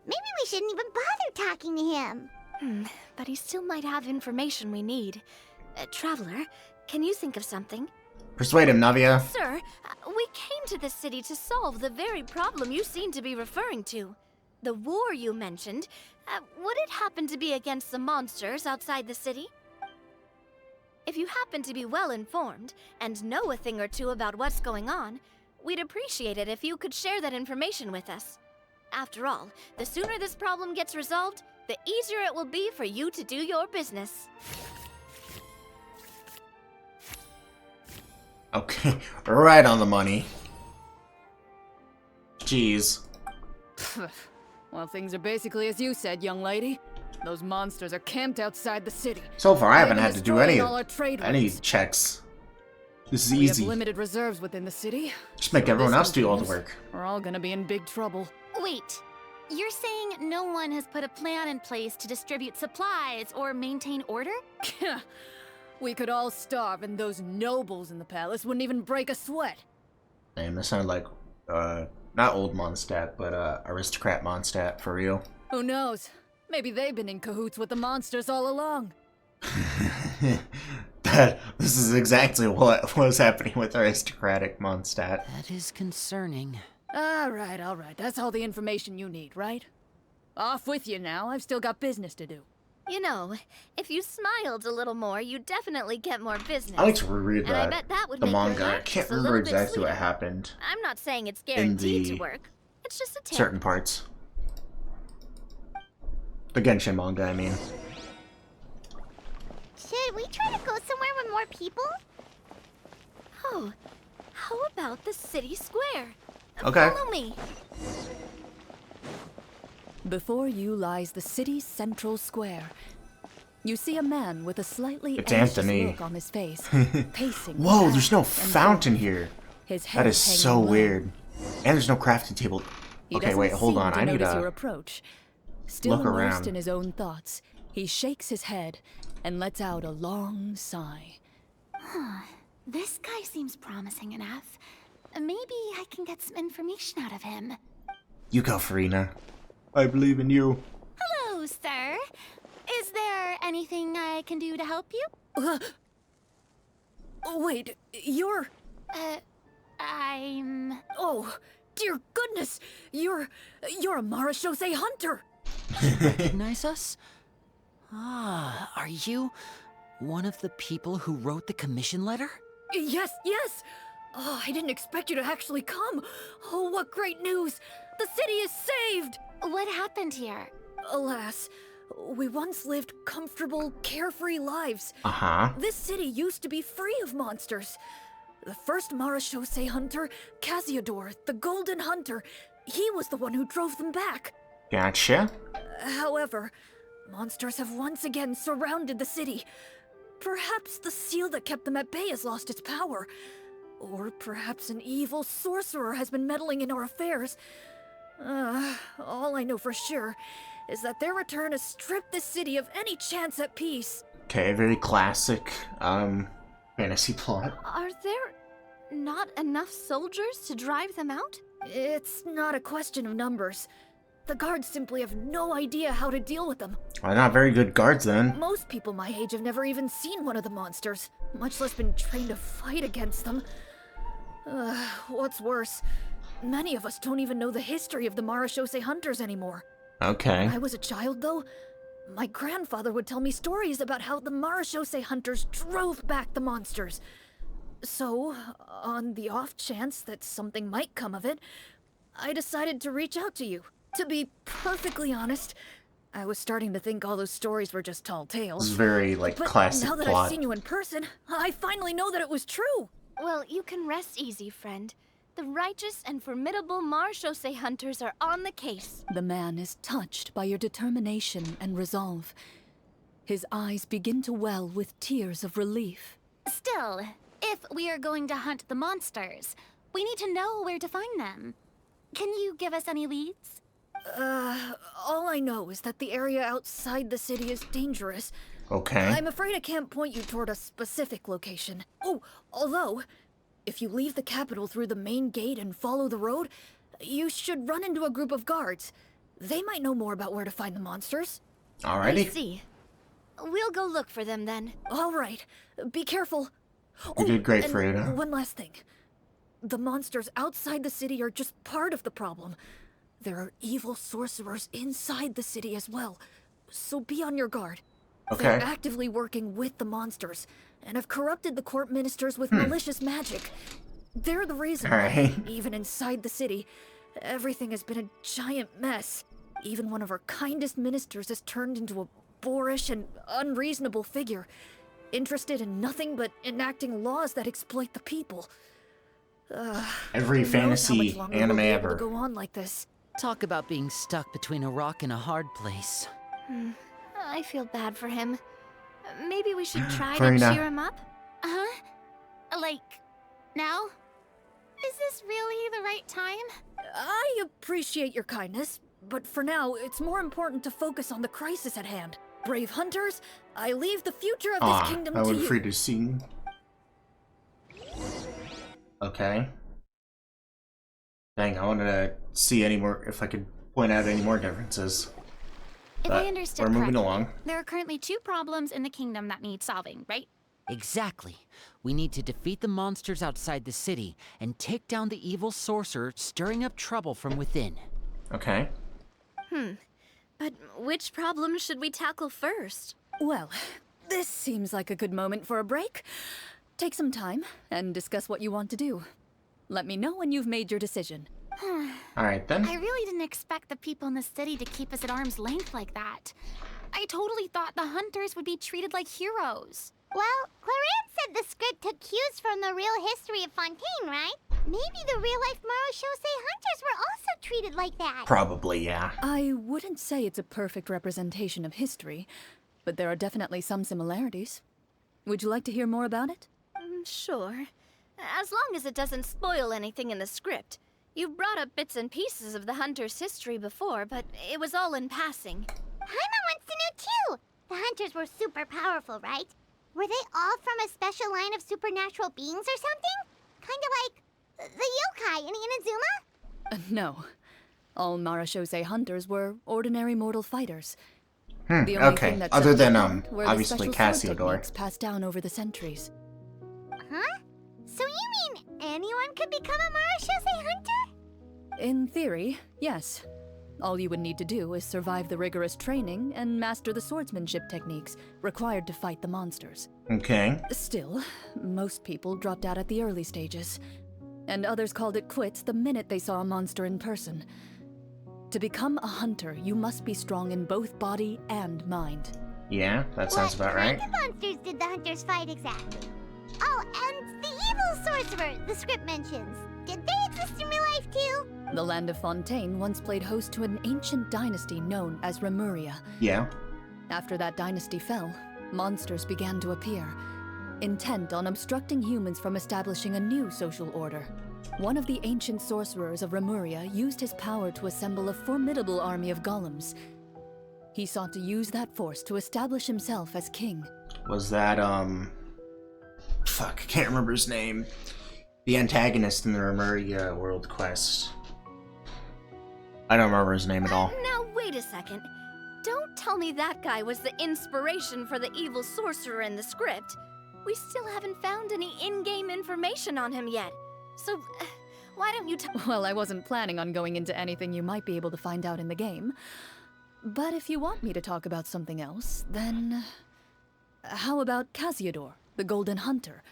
Maybe we shouldn't even bother talking to him. But he still might have information we need. Traveler, can you think of something? Persuade him, Navia. Sir, we came to this city to solve the very problem you seem to be referring to. The war you mentioned, would it happen to be against the monsters outside the city? If you happen to be well informed and know a thing or two about what's going on, we'd appreciate it if you could share that information with us. After all, the sooner this problem gets resolved, the easier it will be for you to do your business. Okay. Right on the money. Jeez. Well, things are basically as you said, young lady. Those monsters are camped outside the city. So far, I They've haven't been had to do destroying all our trade any routes. checks. This is We easy. have limited reserves within the city. Just make So everyone this else do all the continues, work. We're all gonna be in big trouble. Wait, you're saying no one has put a plan in place to distribute supplies or maintain order? We could all starve, and those nobles in the palace wouldn't even break a sweat. Damn, that sounded like, not old Mondstadt, but, aristocrat Mondstadt, for real. Who knows? Maybe they've been in cahoots with the monsters all along. This is exactly what was happening with aristocratic Mondstadt. That is concerning. All right. That's all the information you need, right? Off with you now. I've still got business to do. You know, if you smiled a little more, you'd definitely get more business. I like to reread And I that, bet that would the make your manga. I heart can't just a remember little bit exactly what sweeter. happened. I'm not saying it's guaranteed the to work. It's just a tip. Certain parts. The Genshin manga, I mean. Should we try to go somewhere with more people? Oh, how about the city square? Okay. Follow me. Before you lies the city's central square. You see a man with a slightly It's anxious Anthony. look on his face, pacing. Whoa, back there's no and fountain forth, here. His head That is hanging so low. weird. And there's no crafting table. He Okay, doesn't wait, hold seem on. to I need notice your to approach. Still look immersed around. in his own thoughts, he shakes his head and lets out a long sigh. This guy seems promising enough. Maybe I can get some information out of him. You go, Farina. I believe in you. Hello, sir. Is there anything I can do to help you? Wait, you're... I'm... Oh, dear goodness! You're a Marashose hunter! Recognize us? Ah, are you one of the people who wrote the commission letter? Yes! Oh, I didn't expect you to actually come! Oh, what great news! The city is saved! What happened here? Alas, we once lived comfortable, carefree lives. Uh-huh. This city used to be free of monsters. The first Marashose hunter, Casiodor, the Golden Hunter, he was the one who drove them back. Gotcha. However, monsters have once again surrounded the city. Perhaps the seal that kept them at bay has lost its power. Or perhaps an evil sorcerer has been meddling in our affairs. All I know for sure is that their return has stripped the city of any chance at peace. Okay, very classic, fantasy plot. Are there not enough soldiers to drive them out? It's not a question of numbers. The guards simply have no idea how to deal with them. Well, not very good guards then. Most people my age have never even seen one of the monsters, much less been trained to fight against them. What's worse, many of us don't even know the history of the Marashose hunters anymore. Okay. I was a child, though. My grandfather would tell me stories about how the Marashose hunters drove back the monsters. So, on the off chance that something might come of it, I decided to reach out to you. To be perfectly honest, I was starting to think all those stories were just tall tales. This is very, like, But classic now that plot. I've seen you in person, I finally know that it was true. Well, you can rest easy, friend. The righteous and formidable Marashose hunters are on the case. The man is touched by your determination and resolve. His eyes begin to well with tears of relief. Still, if we are going to hunt the monsters, we need to know where to find them. Can you give us any leads? All I know is that the area outside the city is dangerous. Okay. I'm afraid I can't point you toward a specific location. Oh, although, if you leave the capital through the main gate and follow the road, you should run into a group of guards. They might know more about where to find the monsters. I Alrighty. see. We'll go look for them then. All right, be careful. You did great, and Frida. one last thing. The monsters outside the city are just part of the problem. There are evil sorcerers inside the city as well, so be on your guard. Okay. They're actively working with the monsters, and have corrupted the court ministers with malicious magic. They're the reason why, Alright. even inside the city, everything has been a giant mess. Even one of our kindest ministers has turned into a boorish and unreasonable figure, interested in nothing but enacting laws that exploit the people. Every Who knows how much fantasy longer anime we'll be able to ever. go on like this. Talk about being stuck between a rock and a hard place. I feel bad for him. Maybe we should try to Farina. cheer him up? Huh? Like, now? Is this really the right time? I appreciate your kindness, but for now, it's more important to focus on the crisis at hand. Brave hunters, I leave the future of this kingdom I to would you. free to see. Okay. Dang, I wanted to see any more, if I could point out any more differences. If But I understood we're moving correctly, along. there are currently 2 problems in the kingdom that need solving, right? Exactly. We need to defeat the monsters outside the city and take down the evil sorcerer stirring up trouble from within. Okay. But which problem should we tackle first? Well, this seems like a good moment for a break. Take some time and discuss what you want to do. Let me know when you've made your decision. Alright then. I really didn't expect the people in the city to keep us at arm's length like that. I totally thought the hunters would be treated like heroes. Well, Chlorinde said the script took cues from the real history of Fontaine, right? Maybe the real-life Marashose hunters were also treated like that. Probably, yeah. I wouldn't say it's a perfect representation of history, but there are definitely some similarities. Would you like to hear more about it? Sure. As long as it doesn't spoil anything in the script. You brought up bits and pieces of the hunter's history before, but it was all in passing. Paimon wants to know too. The hunters were super powerful, right? Were they all from a special line of supernatural beings or something? Kind of like the yokai in Inazuma? No. All Marashose hunters were ordinary mortal fighters. Hmm, The only okay. thing that Other than, separated them were the obviously special sword Cassiodor. techniques passed down over the centuries. Huh? So you mean anyone could become a Marashose hunter? In theory, yes. All you would need to do is survive the rigorous training and master the swordsmanship techniques required to fight the monsters. Okay. Still, most people dropped out at the early stages, and others called it quits the minute they saw a monster in person. To become a hunter, you must be strong in both body and mind. Yeah, that sounds about right. What kind of monsters did the hunters fight exactly? Oh, and the evil sorcerer the script mentions. Did they exist in real life too? The land of Fontaine once played host to an ancient dynasty known as Remuria. Yeah. After that dynasty fell, monsters began to appear, intent on obstructing humans from establishing a new social order. One of the ancient sorcerers of Remuria used his power to assemble a formidable army of golems. He sought to use that force to establish himself as king. Was that, fuck, I can't remember his name. The antagonist in the Remuria World Quest. I don't remember his name at all. Now, wait a second. Don't tell me that guy was the inspiration for the evil sorcerer in the script. We still haven't found any in-game information on him yet. So, why don't you tell— Well, I wasn't planning on going into anything you might be able to find out in the game. But if you want me to talk about something else, then... How about Casiodor, the Golden Hunter?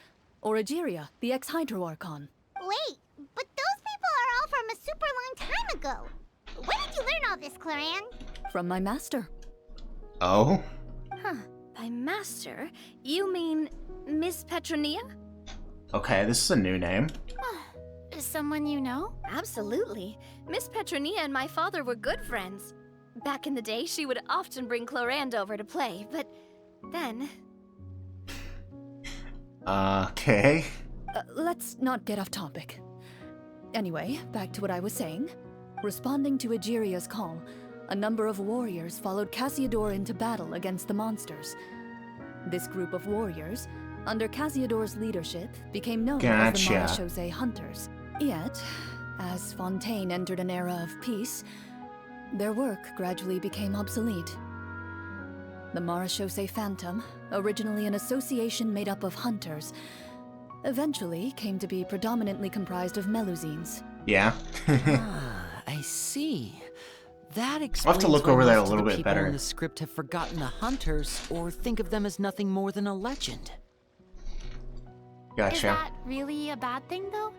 Or Egeria, the ex-Hydro Archon? Wait, but those people are all from a super long time ago. Where did you learn all this, Chlorinde? From my master. Oh? Huh. By master, you mean Miss Petronia? Okay, this is a new name. Is someone you know? Absolutely. Miss Petronia and my father were good friends. Back in the day, she would often bring Chlorinde over to play, but then... Okay. Let's not get off topic. Anyway, back to what I was saying. Responding to Egeria's call, a number of warriors followed Casiodor into battle against the monsters. This group of warriors, under Casiodor's leadership, became known as the Gotcha. Marechaussee Hunters. Yet, as Fontaine entered an era of peace, their work gradually became obsolete. The Marechaussee Phantom, originally an association made up of hunters, eventually came to be predominantly comprised of Melusines. Yeah. I see. That explains I'll have to look why over that a most of little the bit people better. in the script have forgotten the hunters or think of them as nothing more than a legend. Is Gotcha. that really a bad thing, though?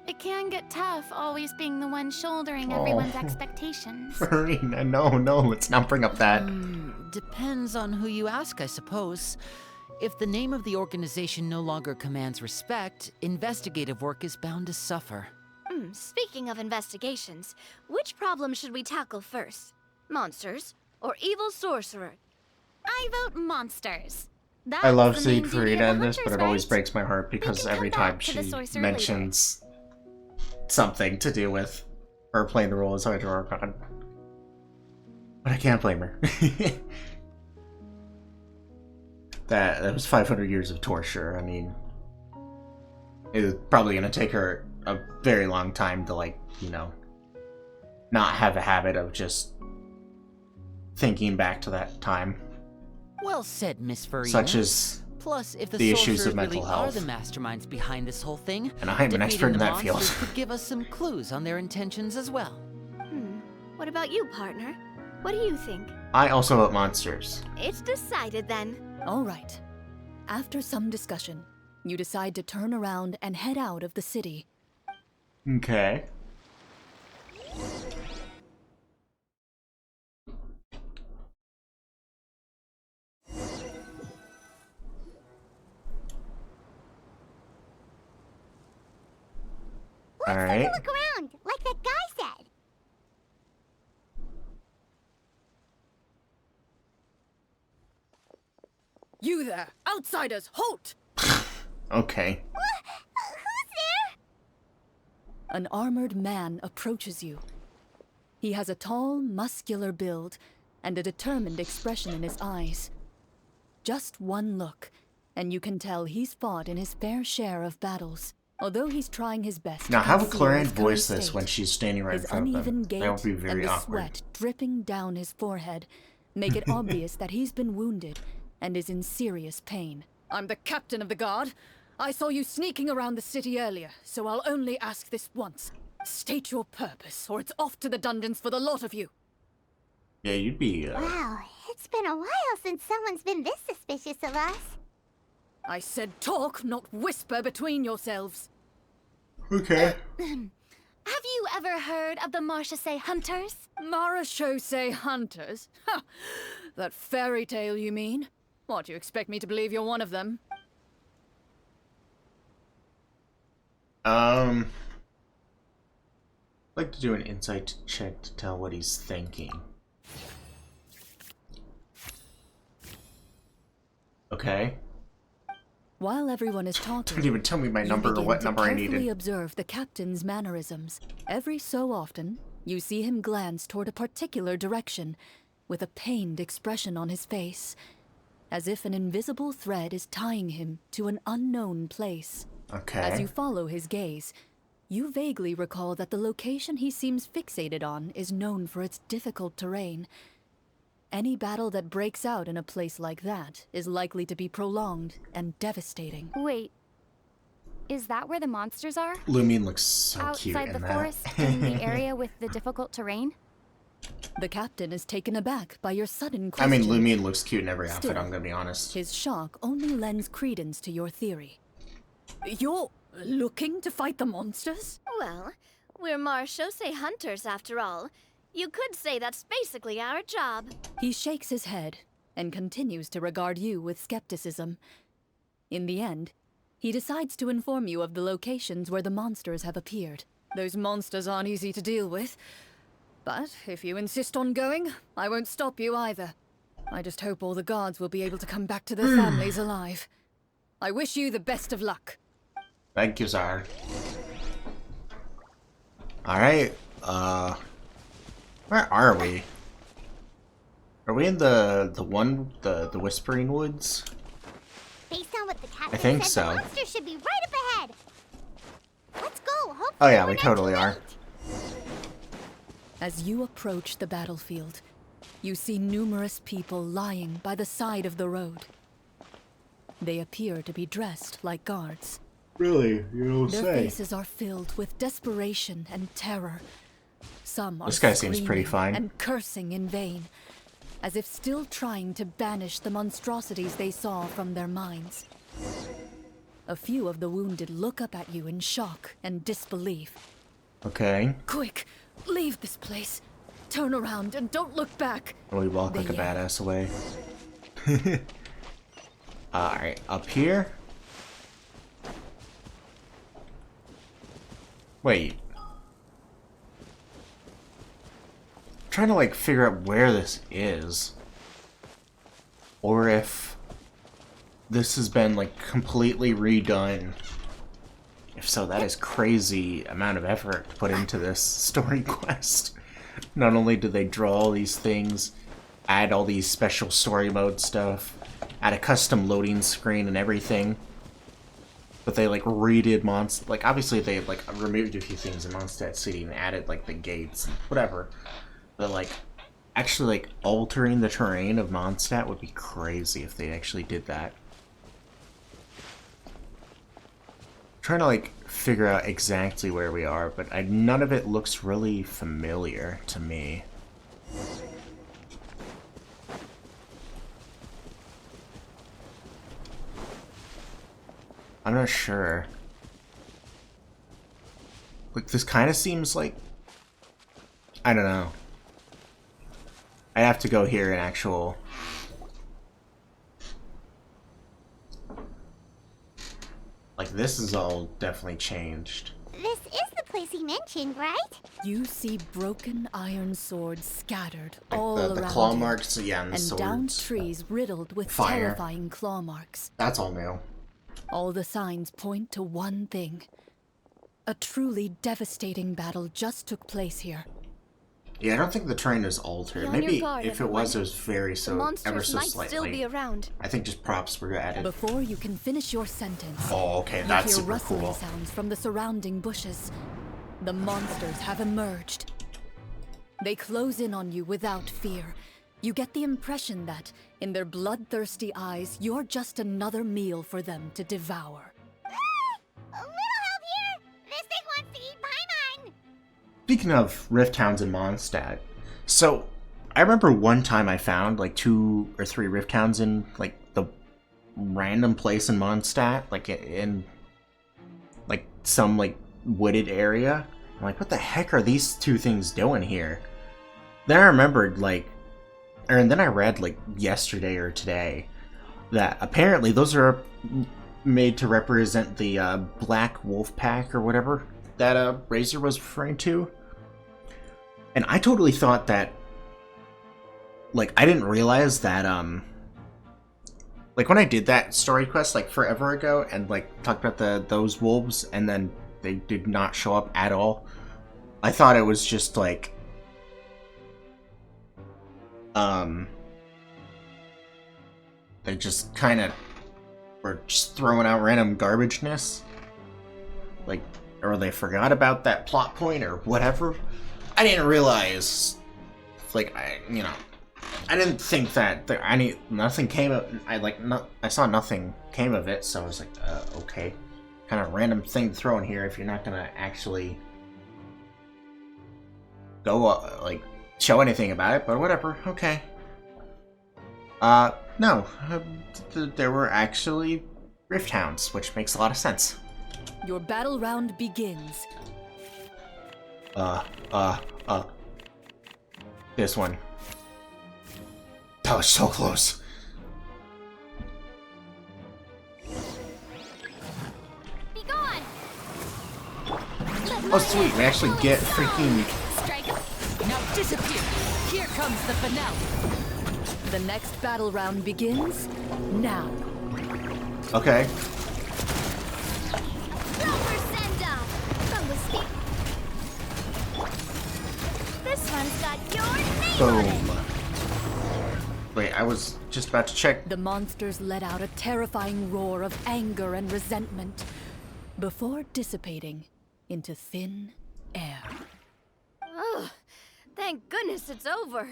It can get tough always being the one shouldering everyone's expectations. Farina, no, let's not bring up that. Depends on who you ask, I suppose. If the name of the organization no longer commands respect, investigative work is bound to suffer. Speaking of investigations, which problem should we tackle first? Monsters or evil sorcerer? I vote monsters. I love That's the seeing main duty of Farina the in this, but hunters, it always right? breaks my heart because can every come time back to the she sorcerer mentions something to do with her playing the role as Hydro Archon. But I can't blame her. That was 500 years of torture. I mean, it was probably going to take her a very long time to, like, you know, not have a habit of just thinking back to that time. Well said, Miss Farina. Such as, Plus, if the the issues sorcerers of mental really are health. the masterminds behind this whole thing, and I am an expert in defeating that the monsters field. could give us some clues on their intentions as well. What about you, partner? What do you think? I also vote monsters. It's decided then. All right. After some discussion, you decide to turn around and head out of the city. Okay. Let's Alright. take a look around, like that guy said. You there! Outsiders, halt! Okay. Who's there? An armored man approaches you. He has a tall, muscular build and a determined expression in his eyes. Just one look, and you can tell he's fought in his fair share of battles. Although he's trying his best Now, to how would conceal Chlorinde his voice current this state, when she's standing right in his front of uneven them? gait That would be and very the awkward. sweat dripping down his forehead make it obvious that he's been wounded and is in serious pain. I'm the captain of the guard. I saw you sneaking around the city earlier, so I'll only ask this once. State your purpose, or it's off to the dungeons for the lot of you. Yeah, you'd be, Wow, it's been a while since someone's been this suspicious of us. I said talk, not whisper between yourselves. Okay. Have you ever heard of the Marechaussee Hunters? Marechaussee Hunters? Ha! That fairy tale, you mean? What, you expect me to believe you're one of them? I'd like to do an insight check to tell what he's thinking. Okay. While everyone is talking, Didn't even tell me my you number or begin what to number I carefully needed. observe the captain's mannerisms. Every so often, you see him glance toward a particular direction, with a pained expression on his face, as if an invisible thread is tying him to an unknown place. Okay. As you follow his gaze, you vaguely recall that the location he seems fixated on is known for its difficult terrain. Any battle that breaks out in a place like that is likely to be prolonged and devastating. Wait, is that where the monsters are? Lumine looks so cute Outside in the that. forest, in the area with the difficult terrain? The captain is taken aback by your sudden I question. mean, Lumion looks cute in every outfit, Still, I'm gonna be honest. His shock only lends credence to your theory. You're looking to fight the monsters? Well, we're Marchose hunters after all. You could say that's basically our job. He shakes his head and continues to regard you with skepticism. In the end, he decides to inform you of the locations where the monsters have appeared. Those monsters aren't easy to deal with, but if you insist on going, I won't stop you either. I just hope all the guards will be able to come back to their families alive. I wish you the best of luck. Thank you, Zar. Alright, where are we? Are we in the Whispering Woods? Based on what the captain I think said, so. the monster should be right up ahead. Let's go. Hopefully Oh yeah, we're we not totally too are. late. As you approach the battlefield, you see numerous people lying by the side of the road. They appear to be dressed like guards. Really? You don't Their faces are filled with desperation and terror. Some are This guy seems pretty screaming fine. and cursing in vain, as if still trying to banish the monstrosities they saw from their minds. A few of the wounded look up at you in shock and disbelief. Okay. Quick, leave this place. Turn around and don't look back. We walk like a They yell. badass away. Alright, up here? Wait. I'm trying to like figure out where this is. Or if this has been like completely redone. If so, that is crazy amount of effort to put into this story quest. Not only do they draw all these things, add all these special story mode stuff, add a custom loading screen and everything, but they like redid Mondstadt. Like obviously they like removed a few things in Mondstadt City and added like the gates and whatever. But like actually like altering the terrain of Mondstadt would be crazy if they actually did that. Trying to like figure out exactly where we are, but none of it looks really familiar to me. I'm not sure. Like this kind of seems like, I don't know. I'd have to go here in actual. Like this is all definitely changed. This is the place he mentioned, right? You see broken iron swords scattered Like all the around claw you, marks, yeah, and the and swords. down trees riddled with Fire. terrifying claw marks. That's all new. All the signs point to one thing. A truly devastating battle just took place here. Yeah, I don't think the terrain is altered. Be on your Maybe guard, if it was, everyone. it was very The so ever monsters so might slightly. still be around. I think just props were added. Before you can finish your sentence, Oh, okay, you that's hear super rustling cool. sounds from the surrounding bushes. The monsters have emerged. They close in on you without fear. You get the impression that, in their bloodthirsty eyes, you're just another meal for them to devour. A little help here! This thing wants to eat Paimon! Speaking of rift hounds in Mondstadt, so I remember one time I found like 2 or 3 rift hounds in like the random place in Mondstadt, like in like some like wooded area. I'm like, what the heck are these 2 things doing here? Then I remembered and then I read like yesterday or today that apparently those are made to represent the Black Wolf Pack or whatever that Razor was referring to. And I totally thought that, like, I didn't realize that, like, when I did that story quest, like, forever ago, and, like, talked about those wolves, and then they did not show up at all, I thought it was just, like, they just kind of were just throwing out random garbageness. Like, or they forgot about that plot point or whatever. I didn't realize, like, I didn't think that nothing came of. I saw nothing came of it, so I was like, okay, kind of random thing to throw in here if you're not gonna actually go show anything about it, but whatever. Okay. No. There were actually Rift Hounds, which makes a lot of sense. Your battle round begins. This one. That was so close. Be gone! Oh, sweet. We actually get freaking... Strike. Now disappear! Here comes the finale! The next battle round begins now. Okay. Silver send-off! From the steep... This one's got your name on it! Boom. Wait, I was just about to check. The monsters let out a terrifying roar of anger and resentment before dissipating into thin air. Ugh, thank goodness it's over.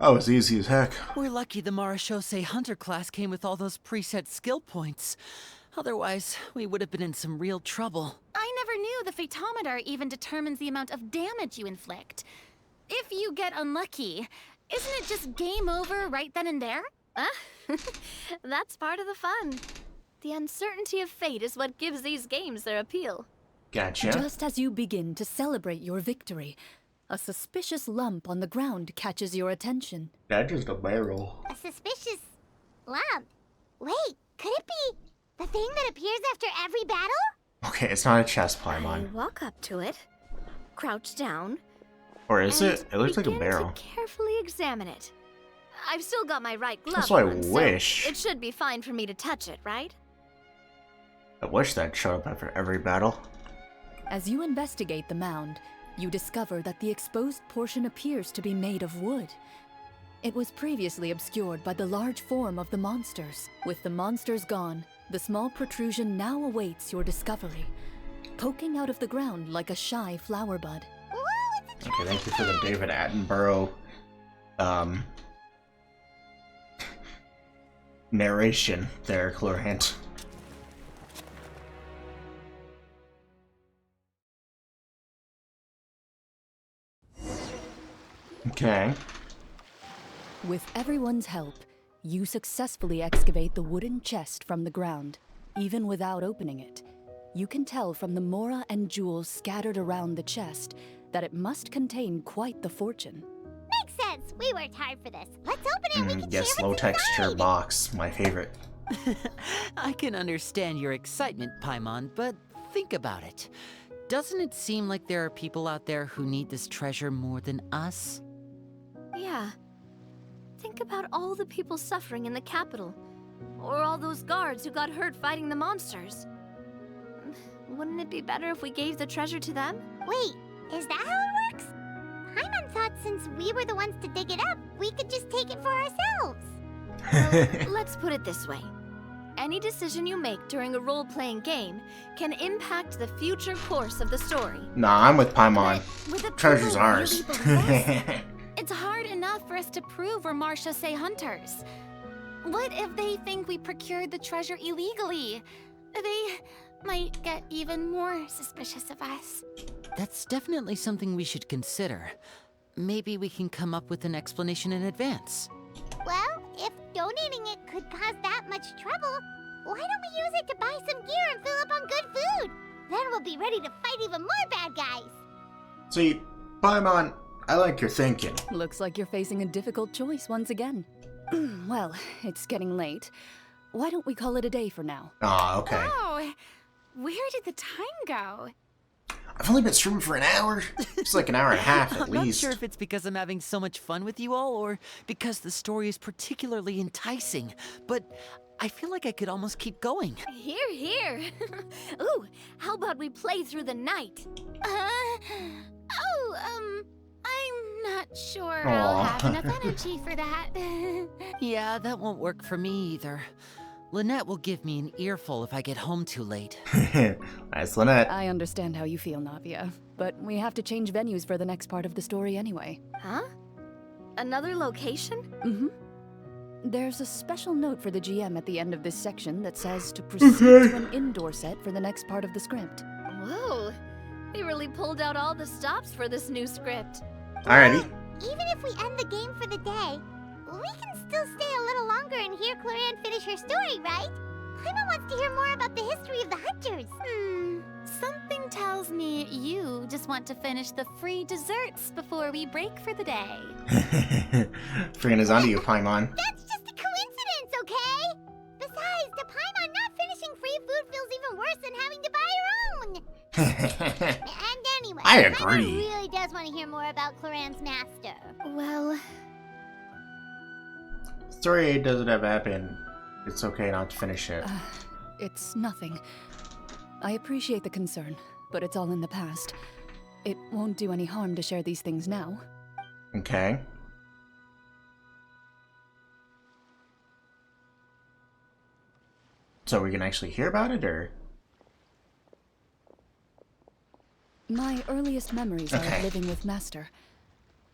Oh, it's easy as heck. We're lucky the Marashose Hunter class came with all those preset skill points. Otherwise, we would have been in some real trouble. I never knew the Fatometer even determines the amount of damage you inflict. If you get unlucky, isn't it just game over right then and there? That's part of the fun. The uncertainty of fate is what gives these games their appeal. Gotcha. Just as you begin to celebrate your victory, a suspicious lump on the ground catches your attention. That's just a barrel. A suspicious lump. Wait, could it be the thing that appears after every battle? Okay, it's not a chest I Paimon. walk up to it, crouch down, Or is and it? It looks like a begin barrel. to carefully examine it. I've still got my right glove That's what I on, so wish. it should be fine for me to touch it, right? I wish that showed up after every battle. As you investigate the mound, you discover that the exposed portion appears to be made of wood. It was previously obscured by the large form of the monsters. With the monsters gone, the small protrusion now awaits your discovery, poking out of the ground like a shy flower bud. Whoa, it's a Okay, thank you for the David Attenborough narration there, Chlorinde. Okay. With everyone's help, you successfully excavate the wooden chest from the ground. Even without opening it, you can tell from the mora and jewels scattered around the chest that it must contain quite the fortune. Makes sense. We worked hard for this. Let's open it and we can Yes, share low what's texture inside. box, my favorite. I can understand your excitement, Paimon, but think about it. Doesn't it seem like there are people out there who need this treasure more than us? Yeah. Think about all the people suffering in the capital. Or all those guards who got hurt fighting the monsters. Wouldn't it be better if we gave the treasure to them? Wait, is that how it works? Paimon thought since we were the ones to dig it up, we could just take it for ourselves. Let's put it this way. Any decision you make during a role-playing game can impact the future course of the story. Nah, I'm with Paimon. Would the Treasure's people ours. really believe us? It's hard enough for us to prove we're Marshose hunters. What if they think we procured the treasure illegally? They might get even more suspicious of us. That's definitely something we should consider. Maybe we can come up with an explanation in advance. Well, if donating it could cause that much trouble, why don't we use it to buy some gear and fill up on good food? Then we'll be ready to fight even more bad guys. See, Paimon, I like your thinking. Looks like you're facing a difficult choice once again. Well, it's getting late. Why don't we call it a day for now? Ah, okay. Oh, where did the time go? I've only been streaming for an hour. It's like an hour and a half at I'm least. not sure if it's because I'm having so much fun with you all, or because the story is particularly enticing, but I feel like I could almost keep going. Here, here. Ooh, how about we play through the night? I'm not sure Aw. I'll have enough energy for that. Yeah, that won't work for me either. Lynette will give me an earful if I get home too late. Nice, Lynette. I understand how you feel, Navia, but we have to change venues for the next part of the story anyway. Huh? Another location? Mm-hmm. There's a special note for the GM at the end of this section that says to proceed to an indoor set for the next part of the script. Whoa, they really pulled out all the stops for this new script. Alrighty. even if we end the game for the day, we can still stay a little longer and hear Chlorinde finish her story, right? Paimon wants to hear more about the history of the hunters. Something tells me you just want to finish the free desserts before we break for the day. Freena's onto you, Paimon. That's just a coincidence, okay? Besides, to Paimon, not finishing free food feels even worse than having to buy her own. And anyway, I Paimon agree. really does want to hear more about Clorinde's master. Well, Story 8 doesn't have happen. It's okay not to finish it. It's nothing. I appreciate the concern, but it's all in the past. It won't do any harm to share these things now. Okay. So we can actually hear about it, or? My earliest memories Okay. are living with Master.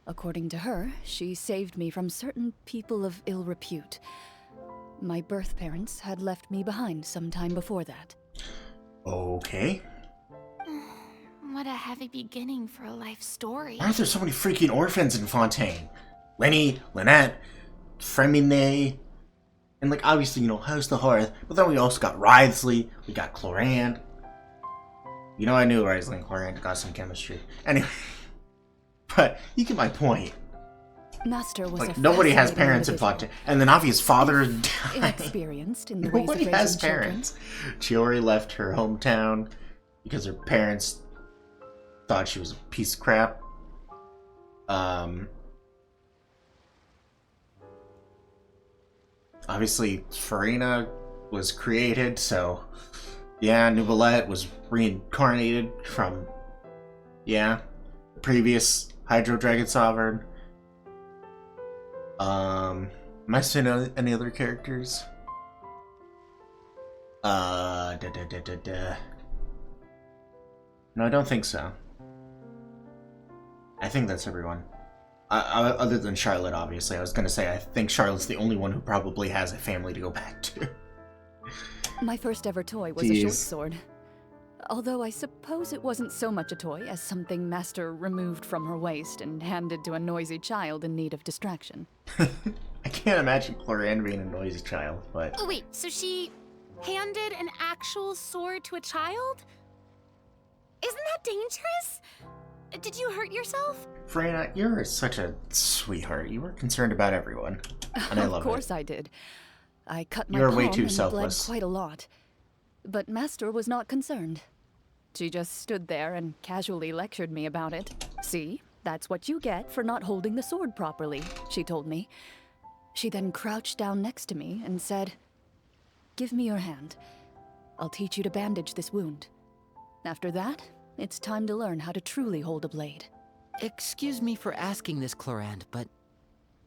According to her, she saved me from certain people of ill repute. My birth parents had left me behind some time before that. Okay. What a heavy beginning for a life story. Why are there so many freaking orphans in Fontaine? Lenny, Lynette, Fremine, and like obviously, House the Hearth, but then we also got Wriothesley, we got Chlorinde. I knew Wriothesley and Chlorinde got some chemistry. Anyway, but you get my point. Master was Like, a nobody has fascinating parents in individual. Fontaine, and then obvious father died. Inexperienced in the ways of Nobody raising has children. parents. Chiori left her hometown because her parents thought she was a piece of crap. Obviously, Farina was created, so yeah, Nuvolette was reincarnated from the previous Hydro Dragon Sovereign. Am I seeing any other characters? No, I don't think so. I think that's everyone. Other than Charlotte, obviously. I was gonna say, I think Charlotte's the only one who probably has a family to go back to. My first ever toy was a short Jeez. sword. Although I suppose it wasn't so much a toy as something Master removed from her waist and handed to a noisy child in need of distraction. I can't imagine Chlorinde being a noisy child, but... Oh, wait, so she handed an actual sword to a child? Isn't that dangerous? Did you hurt yourself? Freyna, you're such a sweetheart. You were concerned about everyone. And I love Of course it. I did. I cut my You're palm way too and selfless. bled quite a lot. But Master was not concerned. She just stood there and casually lectured me about it. See, that's what you get for not holding the sword properly, she told me. She then crouched down next to me and said, "Give me your hand. I'll teach you to bandage this wound. After that, it's time to learn how to truly hold a blade." Excuse me for asking this, Chlorinde, but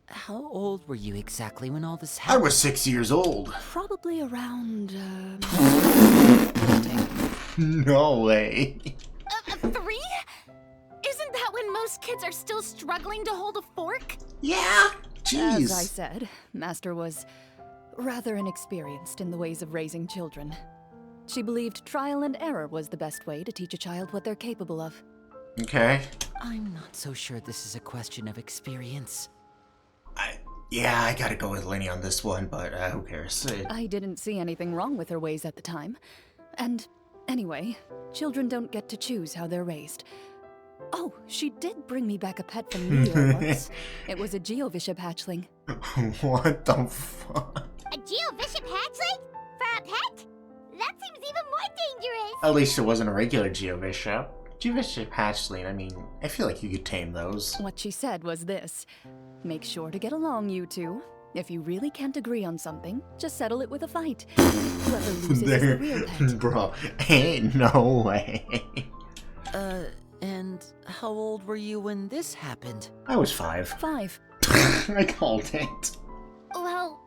how old were you exactly when all this I happened? was 6 years old. Probably around, No way. 3? Isn't that when most kids are still struggling to hold a fork? Yeah? As I Jeez. said, Master was rather inexperienced in the ways of raising children. She believed trial and error was the best way to teach a child what they're capable of. Okay. I'm not so sure this is a question of experience. I gotta go with Lenny on this one, but who cares? I didn't see anything wrong with her ways at the time. And anyway, children don't get to choose how they're raised. Oh, she did bring me back a pet from Meteor once. It was a Geovishap hatchling. What the fuck? A Geovishap hatchling? For a pet? That seems even more dangerous. At least it wasn't a regular Geovishap. Geovishap hatchling, I mean, I feel like you could tame those. What she said was this: make sure to get along, you two. If you really can't agree on something, just settle it with a fight. Whoever loses is the real pet. Bro, ain't no way. And how old were you when this happened? I was 5. 5. I called it. Well,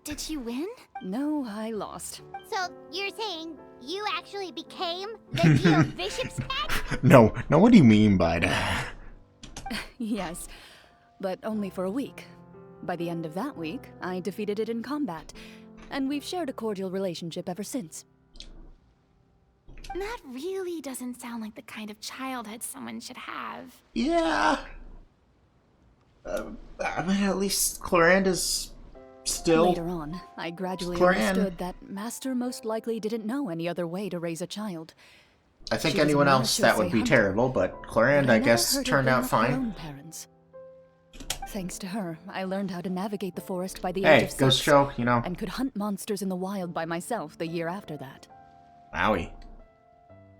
did you win? No, I lost. So, you're saying you actually became the Geovishap's pet? No, what do you mean by that? Yes, but only for a week. By the end of that week, I defeated it in combat, and we've shared a cordial relationship ever since. That really doesn't sound like the kind of childhood someone should have. Yeah. But at least Chlorinde is still... Later on, I gradually Chlorinde. understood that Master most likely didn't know any other way to raise a child. I think She was a anyone else that would Marachose be hunter, terrible, but Chlorinde, But I never guess, heard her turned bring out up her fine. own parents. Thanks to her, I learned how to navigate the forest by the age Hey, of goes 6, to show, you know. and could hunt monsters in the wild by myself the year after that. Wowie.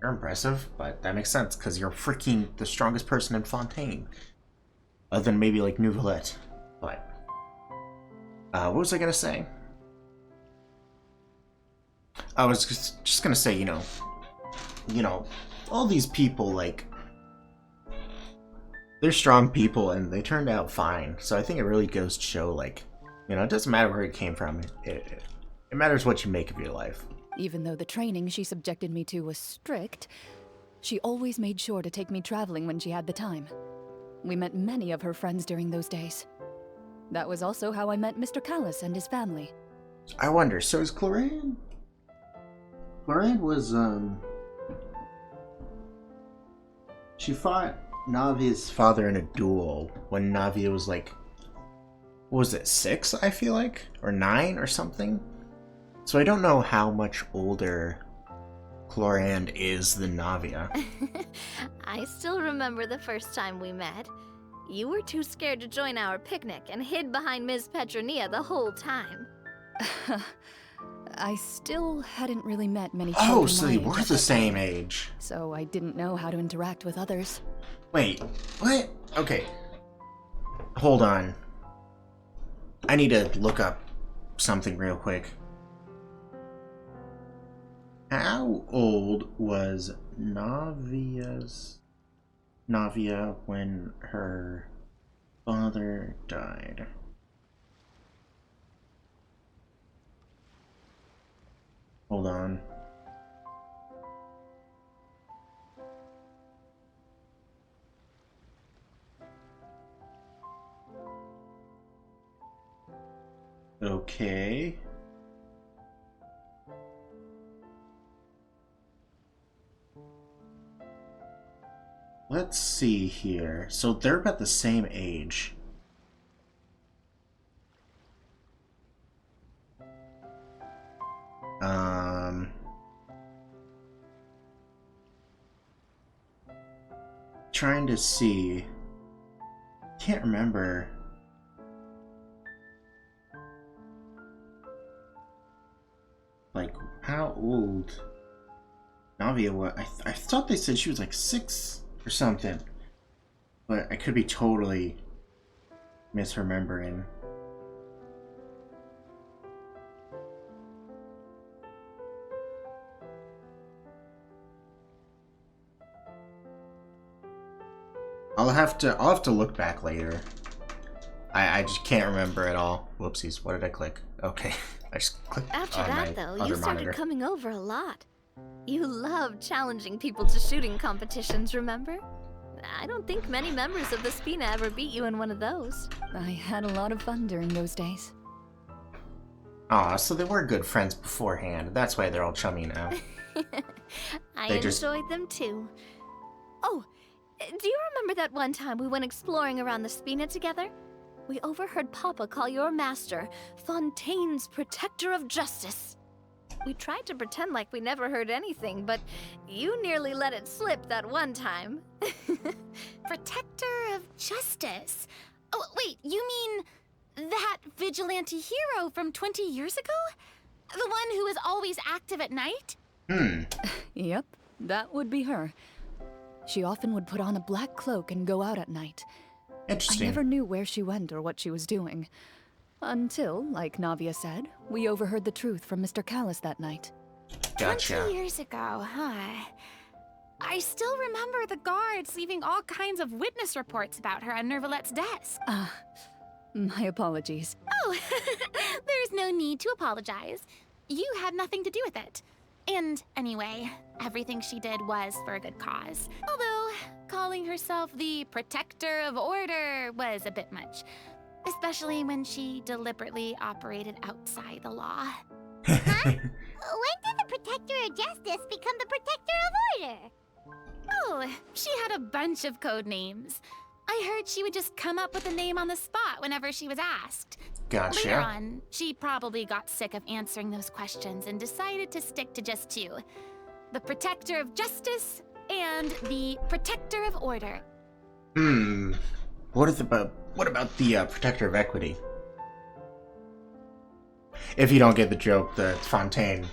You're impressive, but that makes sense, because you're freaking the strongest person in Fontaine. Other than maybe, like, Nouvellette. But... what was I gonna say? I was just gonna say, you know, all these people, like, they're strong people, and they turned out fine. So I think it really goes to show, like, you know, it doesn't matter where you came from. It matters what you make of your life. Even though the training she subjected me to was strict, she always made sure to take me traveling when she had the time. We met many of her friends during those days. That was also how I met Mr. Callis and his family. I wonder, so is Chlorinde? Chlorinde was, she fought Navia's father in a duel when Navia was like, what was it, 6, I feel like? Or 9 or something? So I don't know how much older Chlorinde is than Navia. I still remember the first time we met. You were too scared to join our picnic and hid behind Ms. Petronia the whole time. I still hadn't really met many Oh, children so my they age were at the that same time, age. so I didn't know how to interact with others. Wait, what? Okay. Hold on. I need to look up something real quick. How old was Navia when her father died? Hold on. Okay. Let's see here. So they're about the same age. Trying to see. Can't remember. Like, how old Navia was? I thought they said she was like 6 or something. But I could be totally misremembering. I'll have to look back later. I just can't remember at all. Whoopsies, what did I click? Okay. I just clicked After on my that, though, other you started monitor. coming over a lot. You loved challenging people to shooting competitions, remember? I don't think many members of the Spina ever beat you in one of those. I had a lot of fun during those days. Aw, so they were good friends beforehand. That's why they're all chummy now. I They just- enjoyed them too. Oh, do you remember that one time we went exploring around the Spina together? We overheard Papa call your master Fontaine's Protector of Justice. We tried to pretend like we never heard anything, but you nearly let it slip that one time. Protector of Justice. Oh, wait, you mean that vigilante hero from 20 years ago? The one who is always active at night? Yep, that would be her. She often would put on a black cloak and go out at night. I Interesting. never knew where she went or what she was doing. Until, like Navia said, we overheard the truth from Mr. Callis that night. Gotcha. 20 years ago, huh? I still remember the guards leaving all kinds of witness reports about her on Nervalette's desk. My apologies. Oh, there's no need to apologize. You had nothing to do with it. And anyway, everything she did was for a good cause. Although, calling herself the Protector of Order was a bit much. Especially when she deliberately operated outside the law. When did the Protector of Justice become the Protector of Order? Oh, she had a bunch of code names. I heard she would just come up with a name on the spot whenever she was asked. Gotcha. Later on, she probably got sick of answering those questions and decided to stick to just two. The Protector of Justice and the Protector of Order. What about the Protector of Equity? If you don't get the joke, the Fontaine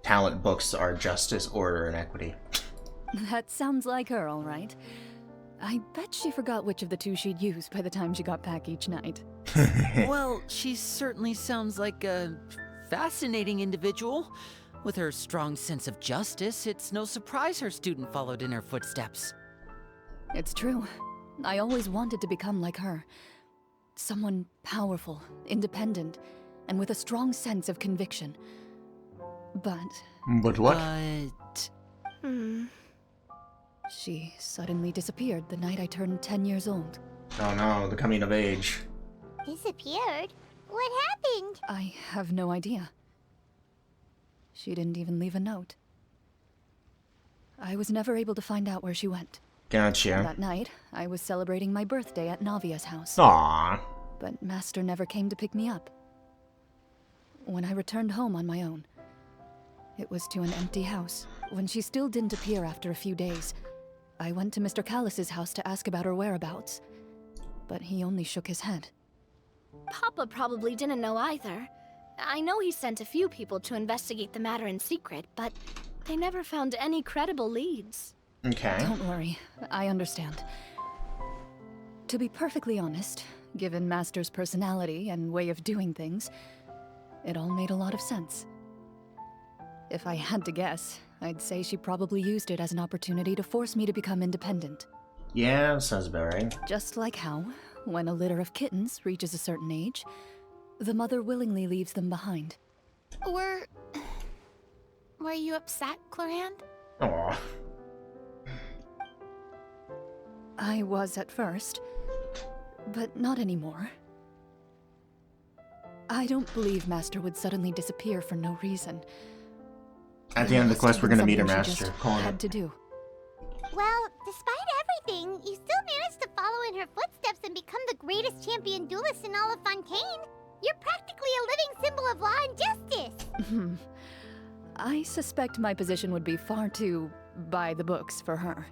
talent books are Justice, Order, and Equity. That sounds like her, all right. I bet she forgot which of the two she'd use by the time she got back each night. Well, she certainly sounds like a fascinating individual. With her strong sense of justice, it's no surprise her student followed in her footsteps. It's true. I always wanted to become like her. Someone powerful, independent, and with a strong sense of conviction. But But what? she suddenly disappeared the night I turned 10 years old. Oh no, the coming of age. Disappeared? What happened? I have no idea. She didn't even leave a note. I was never able to find out where she went. Gotcha. That night, I was celebrating my birthday at Navia's house. Aww. But Master never came to pick me up. When I returned home on my own, it was to an empty house. When she still didn't appear after a few days, I went to Mr. Callus's house to ask about her whereabouts. But he only shook his head. Papa probably didn't know either. I know he sent a few people to investigate the matter in secret, but they never found any credible leads. Okay. Don't worry, I understand. To be perfectly honest, given Master's personality and way of doing things, it all made a lot of sense. If I had to guess, I'd say she probably used it as an opportunity to force me to become independent. Yeah, sounds about right. Just like how, when a litter of kittens reaches a certain age, the mother willingly leaves them behind. Were you upset, Chlorinde? Aw. I was at first, but not anymore. I don't believe Master would suddenly disappear for no reason. At the end of the quest, we're gonna meet her Something she master. just Calling had it. to do. Well, despite everything, you still managed to follow in her footsteps and become the greatest champion duelist in all of Fontaine. You're practically a living symbol of law and justice. I suspect my position would be far too by the books for her.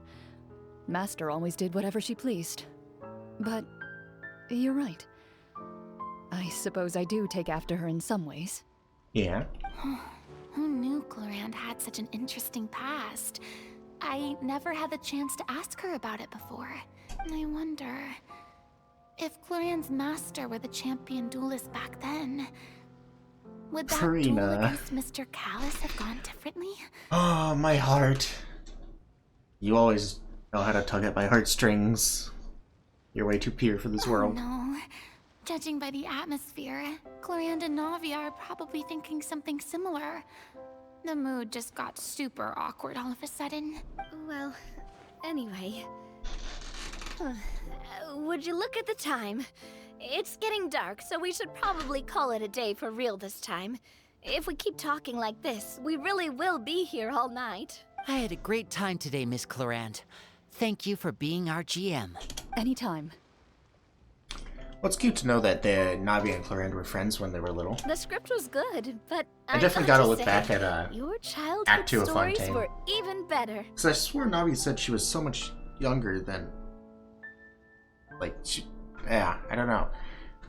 Master always did whatever she pleased. But you're right. I suppose I do take after her in some ways. Yeah. Who knew Chlorinde had such an interesting past? I never had the chance to ask her about it before. And I wonder... if Clorinde's master were the champion duelist back then... would that duel Farina. against Mr. Callus have gone differently? Oh, my heart. You always know how to tug at my heartstrings. You're way too pure for this world. No. Judging by the atmosphere, Chlorinde and Navia are probably thinking something similar. The mood just got super awkward all of a sudden. Well, anyway... would you look at the time? It's getting dark, so we should probably call it a day for real this time. If we keep talking like this, we really will be here all night. I had a great time today, Miss Chlorinde. Thank you for being our GM. Anytime. Well, it's cute to know that Navi and Chlorinde were friends when they were little. The script was good, but I definitely gotta look back at your Act childhood 2 of stories Fontaine. were even better. Because I swore Navi said she was so much younger than... Like, yeah, I don't know.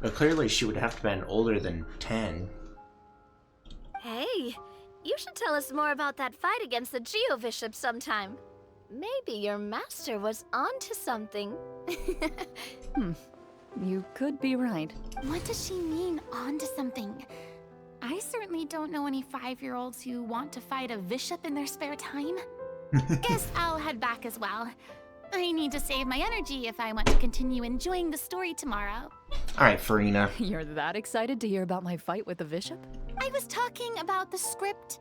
But clearly she would have to have been older than 10. Hey, you should tell us more about that fight against the Geo-Bishop sometime. Maybe your master was onto something. You could be right. What does she mean, onto something? I certainly don't know any 5-year-olds who want to fight a bishop in their spare time. Guess I'll head back as well. I need to save my energy if I want to continue enjoying the story tomorrow. Alright, Farina. You're that excited to hear about my fight with the bishop? I was talking about the script.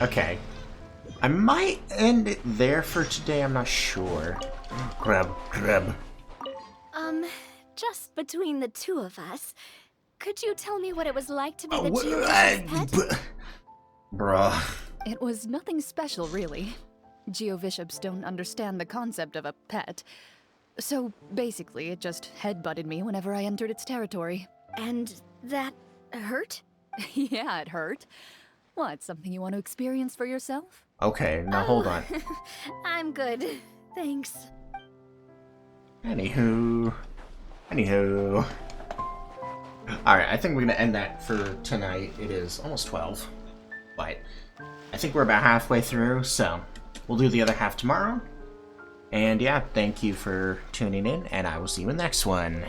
Okay. I might end it there for today, I'm not sure. Grab. Just between the two of us, could you tell me what it was like to be the Oh, Geo-Bishop's pet? Bruh. It was nothing special, really. Geobishops don't understand the concept of a pet. So basically, it just headbutted me whenever I entered its territory. And that hurt? Yeah, it hurt. What, something you want to experience for yourself? Okay, now hold on. I'm good. Thanks. Anywho. Alright, I think we're gonna end that for tonight. It is almost 12. But I think we're about halfway through, so we'll do the other half tomorrow. And yeah, thank you for tuning in, and I will see you in the next one.